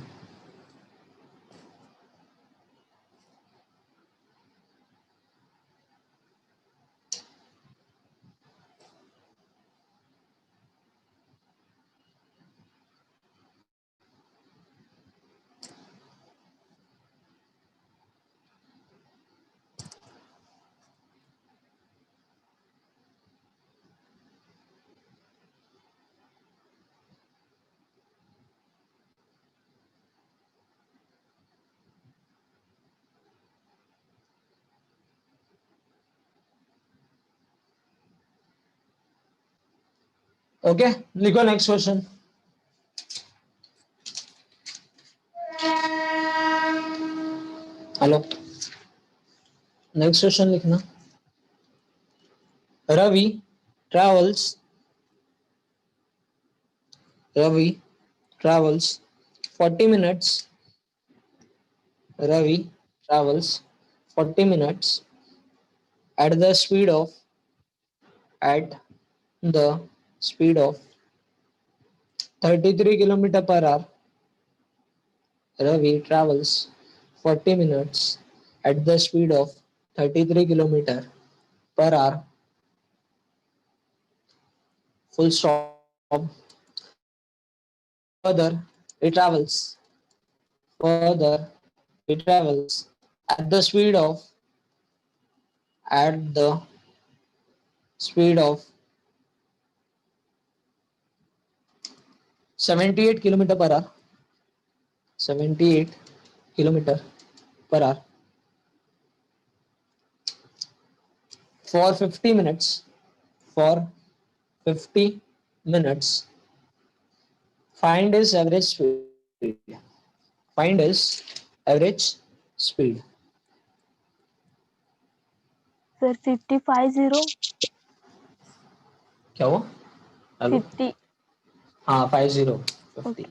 ओके, लिखो next question. Hello, next question लिखना। Ravi travels Ravi travels 40 minutes. Ravi travels 40 minutes at the speed of at the speed of 33 kilometer per hour. Ravi travels 40 minutes at the speed of 33 kilometer per hour. Full stop. Further, he travels. Further, he travels at the speed of at the speed of 78 kilometer per hour. 78 kilometer per hour for 50 minutes. For 50 minutes. Find his average speed. Find his average speed. Sir 50 क्या हुआ? Hello, 50 हाँ 50 50।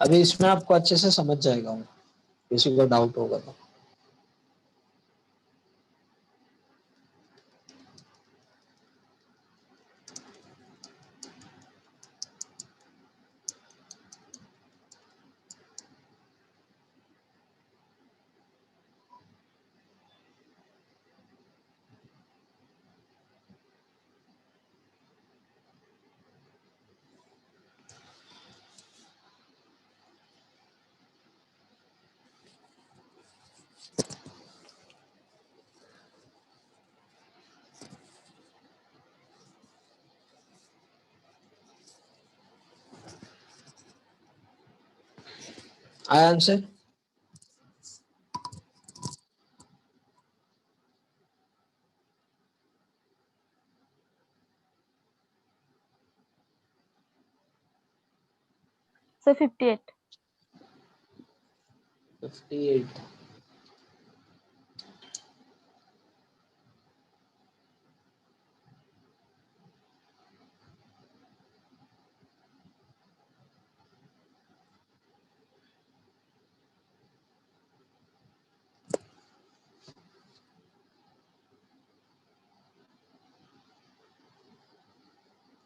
अभी इसमें आपको अच्छे से समझ जाएगा हूँ, किसी को डाउट होगा तो। आया आंसर? सर 58 58।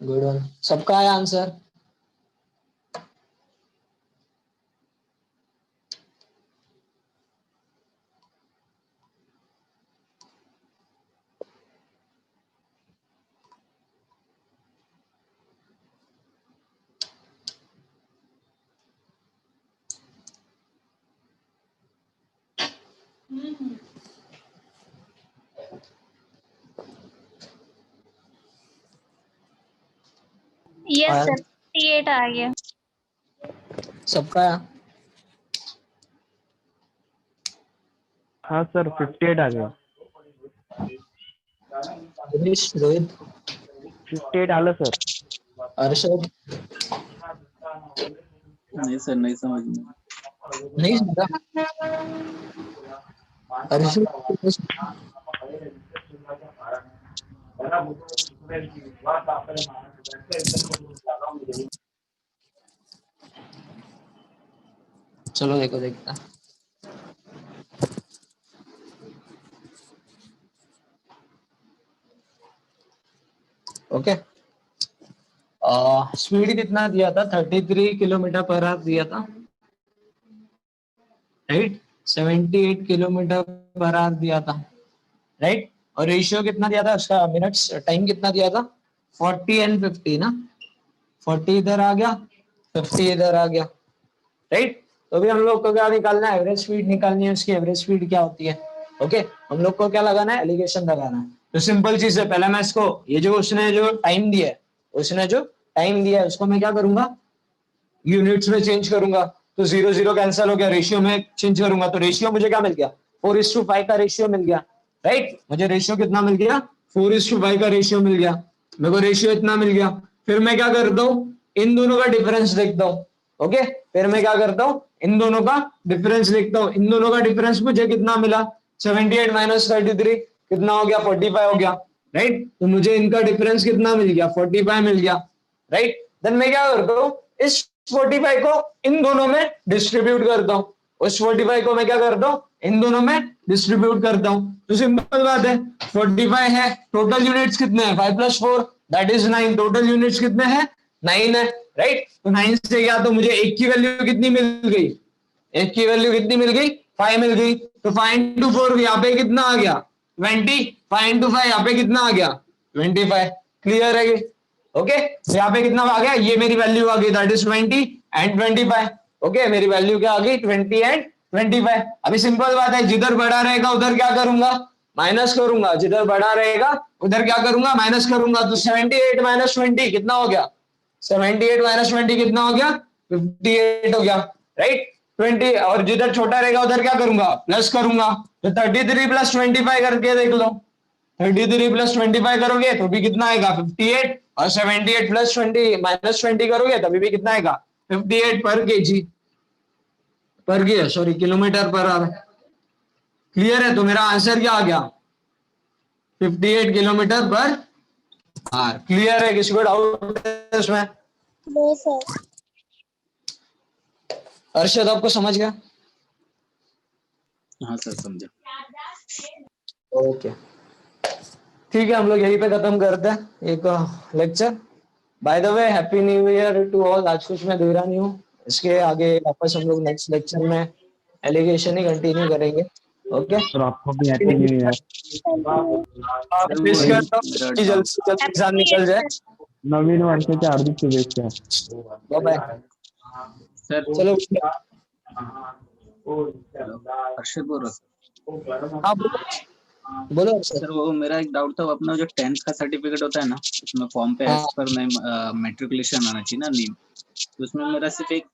गुड वन, सबका आया आंसर? यस आया? सर 58 आ गया। सबका आया? हाँ सर 58 आ गया। दिनेश, रोहित, 58 आलं सर। अर्षद, नहीं सर, नहीं समझ में। नहीं समझा? अर्षद, चलो देखो देखता है। ओके, स्पीड कितना दिया था? 33 किलोमीटर पर आवर दिया था, राइट। 78 किलोमीटर पर आवर दिया था, राइट। और रेशियो कितना दिया था उसका? मिनट्स टाइम कितना दिया था? 40 एंड 50 ना। 40 इधर आ गया, 50 इधर आ गया, राइट। तो अभी हम लोग को क्या निकालना है? एवरेज स्पीड निकालनी है। उसकी एवरेज स्पीड क्या होती है? ओके, हम लोग को क्या लगाना है? एलिगेशन लगाना है। तो सिंपल चीज है, पहले मैं इसको, ये जो उसने जो टाइम दिया है, उसको मैं क्या करूंगा? यूनिट्स में चेंज करूंगा। तो 0 0 कैंसिल हो गया, रेशियो में चेंज करूंगा तो रेशियो मुझे क्या मिल गया? 4:5 का रेशियो मिल गया, राइट। मुझे रेशियो कितना मिल गया? 4:5 का रेशियो मिल गया। मेरे को रेशियो इतना मिल गया। फिर मैं क्या करता हूँ? इन दोनों का डिफरेंस देखता हूँ। ओके, फिर मैं क्या करता हूँ? इन दोनों का डिफरेंस देखता हूँ। इन दोनों का डिफरेंस मुझे कितना मिला? 78 माइनस 33 कितना हो गया? 45 हो गया, राइट। तो मुझे इनका डिफरेंस कितना मिल गया? 45 मिल गया, राइट। देन मैं क्या करता हूँ? इस 45 को इन दोनों में डिस्ट्रीब्यूट करता हूँ। उस 45 को मैं क्या करता हूँ? इन दोनों में डिस्ट्रीब्यूट करता हूँ। तो सिंपल बात है, 45 है, टोटल यूनिट्स कितने हैं? 5 + 4 दैट इज 9। टोटल यूनिट्स कितने हैं? 9 है, राइट। तो 9 से क्या, तो मुझे एक की वैल्यू कितनी मिल गई? एक की वैल्यू कितनी मिल गई? 5 मिल गई। तो 5 × 4 यहाँ पे कितना आ गया? 20। 5 × 5 यहाँ पे कितना आ गया? 25। क्लियर है? ओके, यहाँ पे कितना आ गया? ये मेरी वैल्यू आ गई, दैट इज 20 एंड 25। ओके, मेरी वैल्यू क्या आ गई? 20 एंड 25। अभी सिंपल बात है, जिधर बड़ा रहेगा उधर क्या करूंगा? माइनस करूंगा। जिधर बड़ा रहेगा उधर क्या करूंगा? माइनस करूंगा। तो 78 माइनस 20 कितना हो गया? 78 माइनस 20 कितना हो गया? 58 हो गया, राइट। 20, और जिधर छोटा रहेगा उधर क्या करूंगा? प्लस करूंगा। तो 33 + 25 करके देख लो। 33 + 25 करोगे तो भी कितना आएगा? 58। और 78 + 20 माइनस 20 करोगे तभी भी कितना आएगा? 58 पर KG, sorry kilometre per hour. Clear है? तो मेरा आंसर क्या आ गया? 58 किलोमीटर पर आवर। क्लियर है? किसी को डाउट है इसमें? No sir. अर्षद आपको समझ गया? हाँ सर, समझा। ओके, ठीक है, हम लोग यहीं पे खत्म करते हैं एक lecture. By the way, happy new year to all. आज कुछ मैं दे रहा नहीं हूँ, इसके आगे वापस हम लोग नेक्स्ट लेक्चर में एलिगेशन ही कंटिन्यू करेंगे। ओके, सर आपको भी हैप्पी न्यू ईयर। आप सर, विश वो करता हूँ मेरा कि जल्द से जल्द एग्जाम निकल जाए। नवीन वर्षाच्या हार्दिक शुभेच्छा। Bye bye. सर, चलो, हर्षद बोल रहा हूँ। हाँ बोलो बोलो अर्षद। सर, वो मेरा एक डाउट था, वो अपना जो 10th का सर्टिफिकेट होता है ना, उसमें फॉर्म पे हाँ। एज पर नेम मैट्रिकुलेशन आना चाहिए ना, नेम। तो उसमें मेरा सिर्फ एक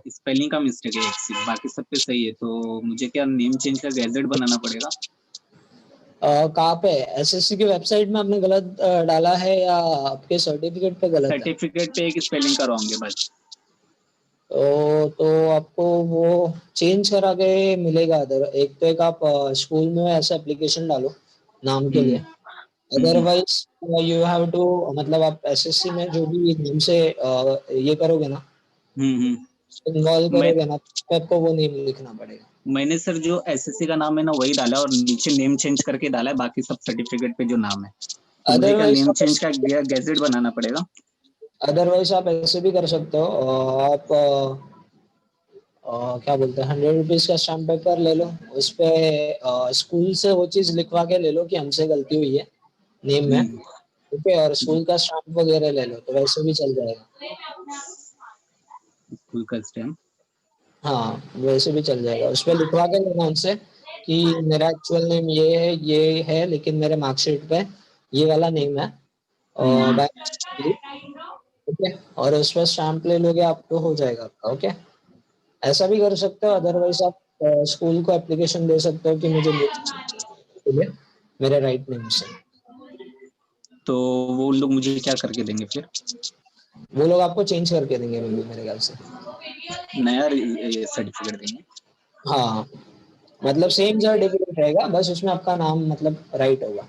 स्पेलिंग का मिस्टेक है, एक सिर्फ, बाकी सब पे सही है। तो मुझे क्या नेम चेंज का गैजेट बनाना पड़ेगा? कहाँ पे? एसएससी की वेबसाइट में आपने गलत डाला है या आपके सर्टिफिकेट पे गलत है? सर्टिफिकेट पे एक स्पेलिंग का रॉन्ग है बस। तो आपको वो चेंज करा के मिलेगा। एक तो एक आप स्कूल में ऐसा एप्लीकेशन डालो नाम के लिए। अदरवाइज यू हैव टू, मतलब आप एसएससी में जो भी नेम से ये करोगे ना, इन्वॉल्व मैं करोगे ना, तो आपको वो नेम लिखना पड़ेगा। मैंने सर जो एसएससी का नाम है ना वही डाला और नीचे नेम चेंज करके डाला है, बाकी सब सर्टिफिकेट पे जो नाम है। तो मुझे क्या अदरवाइज नेम चेंज का गैजेट बनाना पड़ेगा? आप ऐसे भी कर सकते हो। आप क्या बोलते हैं, 100 रुपीज का स्टैम्प पेपर ले लो, उस पे स्कूल से वो चीज लिखवा के ले लो कि हमसे गलती हुई है नेम में, ठीक है। और स्कूल का स्टैम्प वगैरह ले लो, तो वैसे भी चल जाएगा। स्कूल का स्टैम्प। हाँ, वैसे भी चल जाएगा। उस पर लिखवा के लेना उनसे कि मेरा एक्चुअल नेम ये है, लेकिन मेरे मार्कशीट पे ये वाला नेम है, और ठीक है। और उस पर स्टैम्प ले लोगे आप तो हो जाएगा आपका। ओके, ऐसा भी कर सकते हो। अदरवाइज आप स्कूल को एप्लीकेशन दे सकते हो कि मुझे मेरे राइट नेम से। तो वो लोग मुझे क्या करके देंगे फिर? वो लोग आपको चेंज करके देंगे मेरे ख्याल से। नया सर्टिफिकेट देंगे? हाँ, मतलब सेम सर्टिफिकेट रहेगा, बस उसमें आपका नाम मतलब राइट होगा।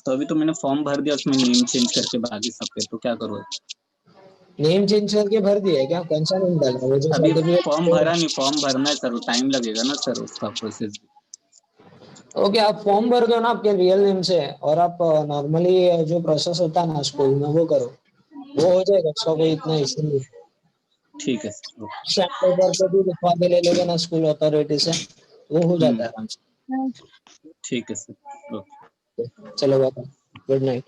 तो अभी तो मैंने फॉर्म भर दिया, उसमें नेम चेंज करके बाकी सब पे, तो क्या करूँ? नेम चेंज करके भर दिया है क्या? कौन सा नेम डाला? वो जो अभी सर्टिफिकेट फॉर्म भरा नहीं, फॉर्म भरना है सर, टाइम लगेगा ना सर उसका प्रोसेस। ओके, आप फॉर्म भर दो ना आपके रियल नेम से, और आप नॉर्मली जो प्रोसेस होता है ना स्कूल में वो करो, वो हो जाएगा, उसका कोई इतना इशू नहीं। ठीक है सर, ओके। स्टैम्प पेपर पे भी लिखवा के ले लोगे ना स्कूल अथॉरिटी से, वो हो जाता है आराम से। ठीक है सर, ओके। चलो बाबा, गुड नाइट।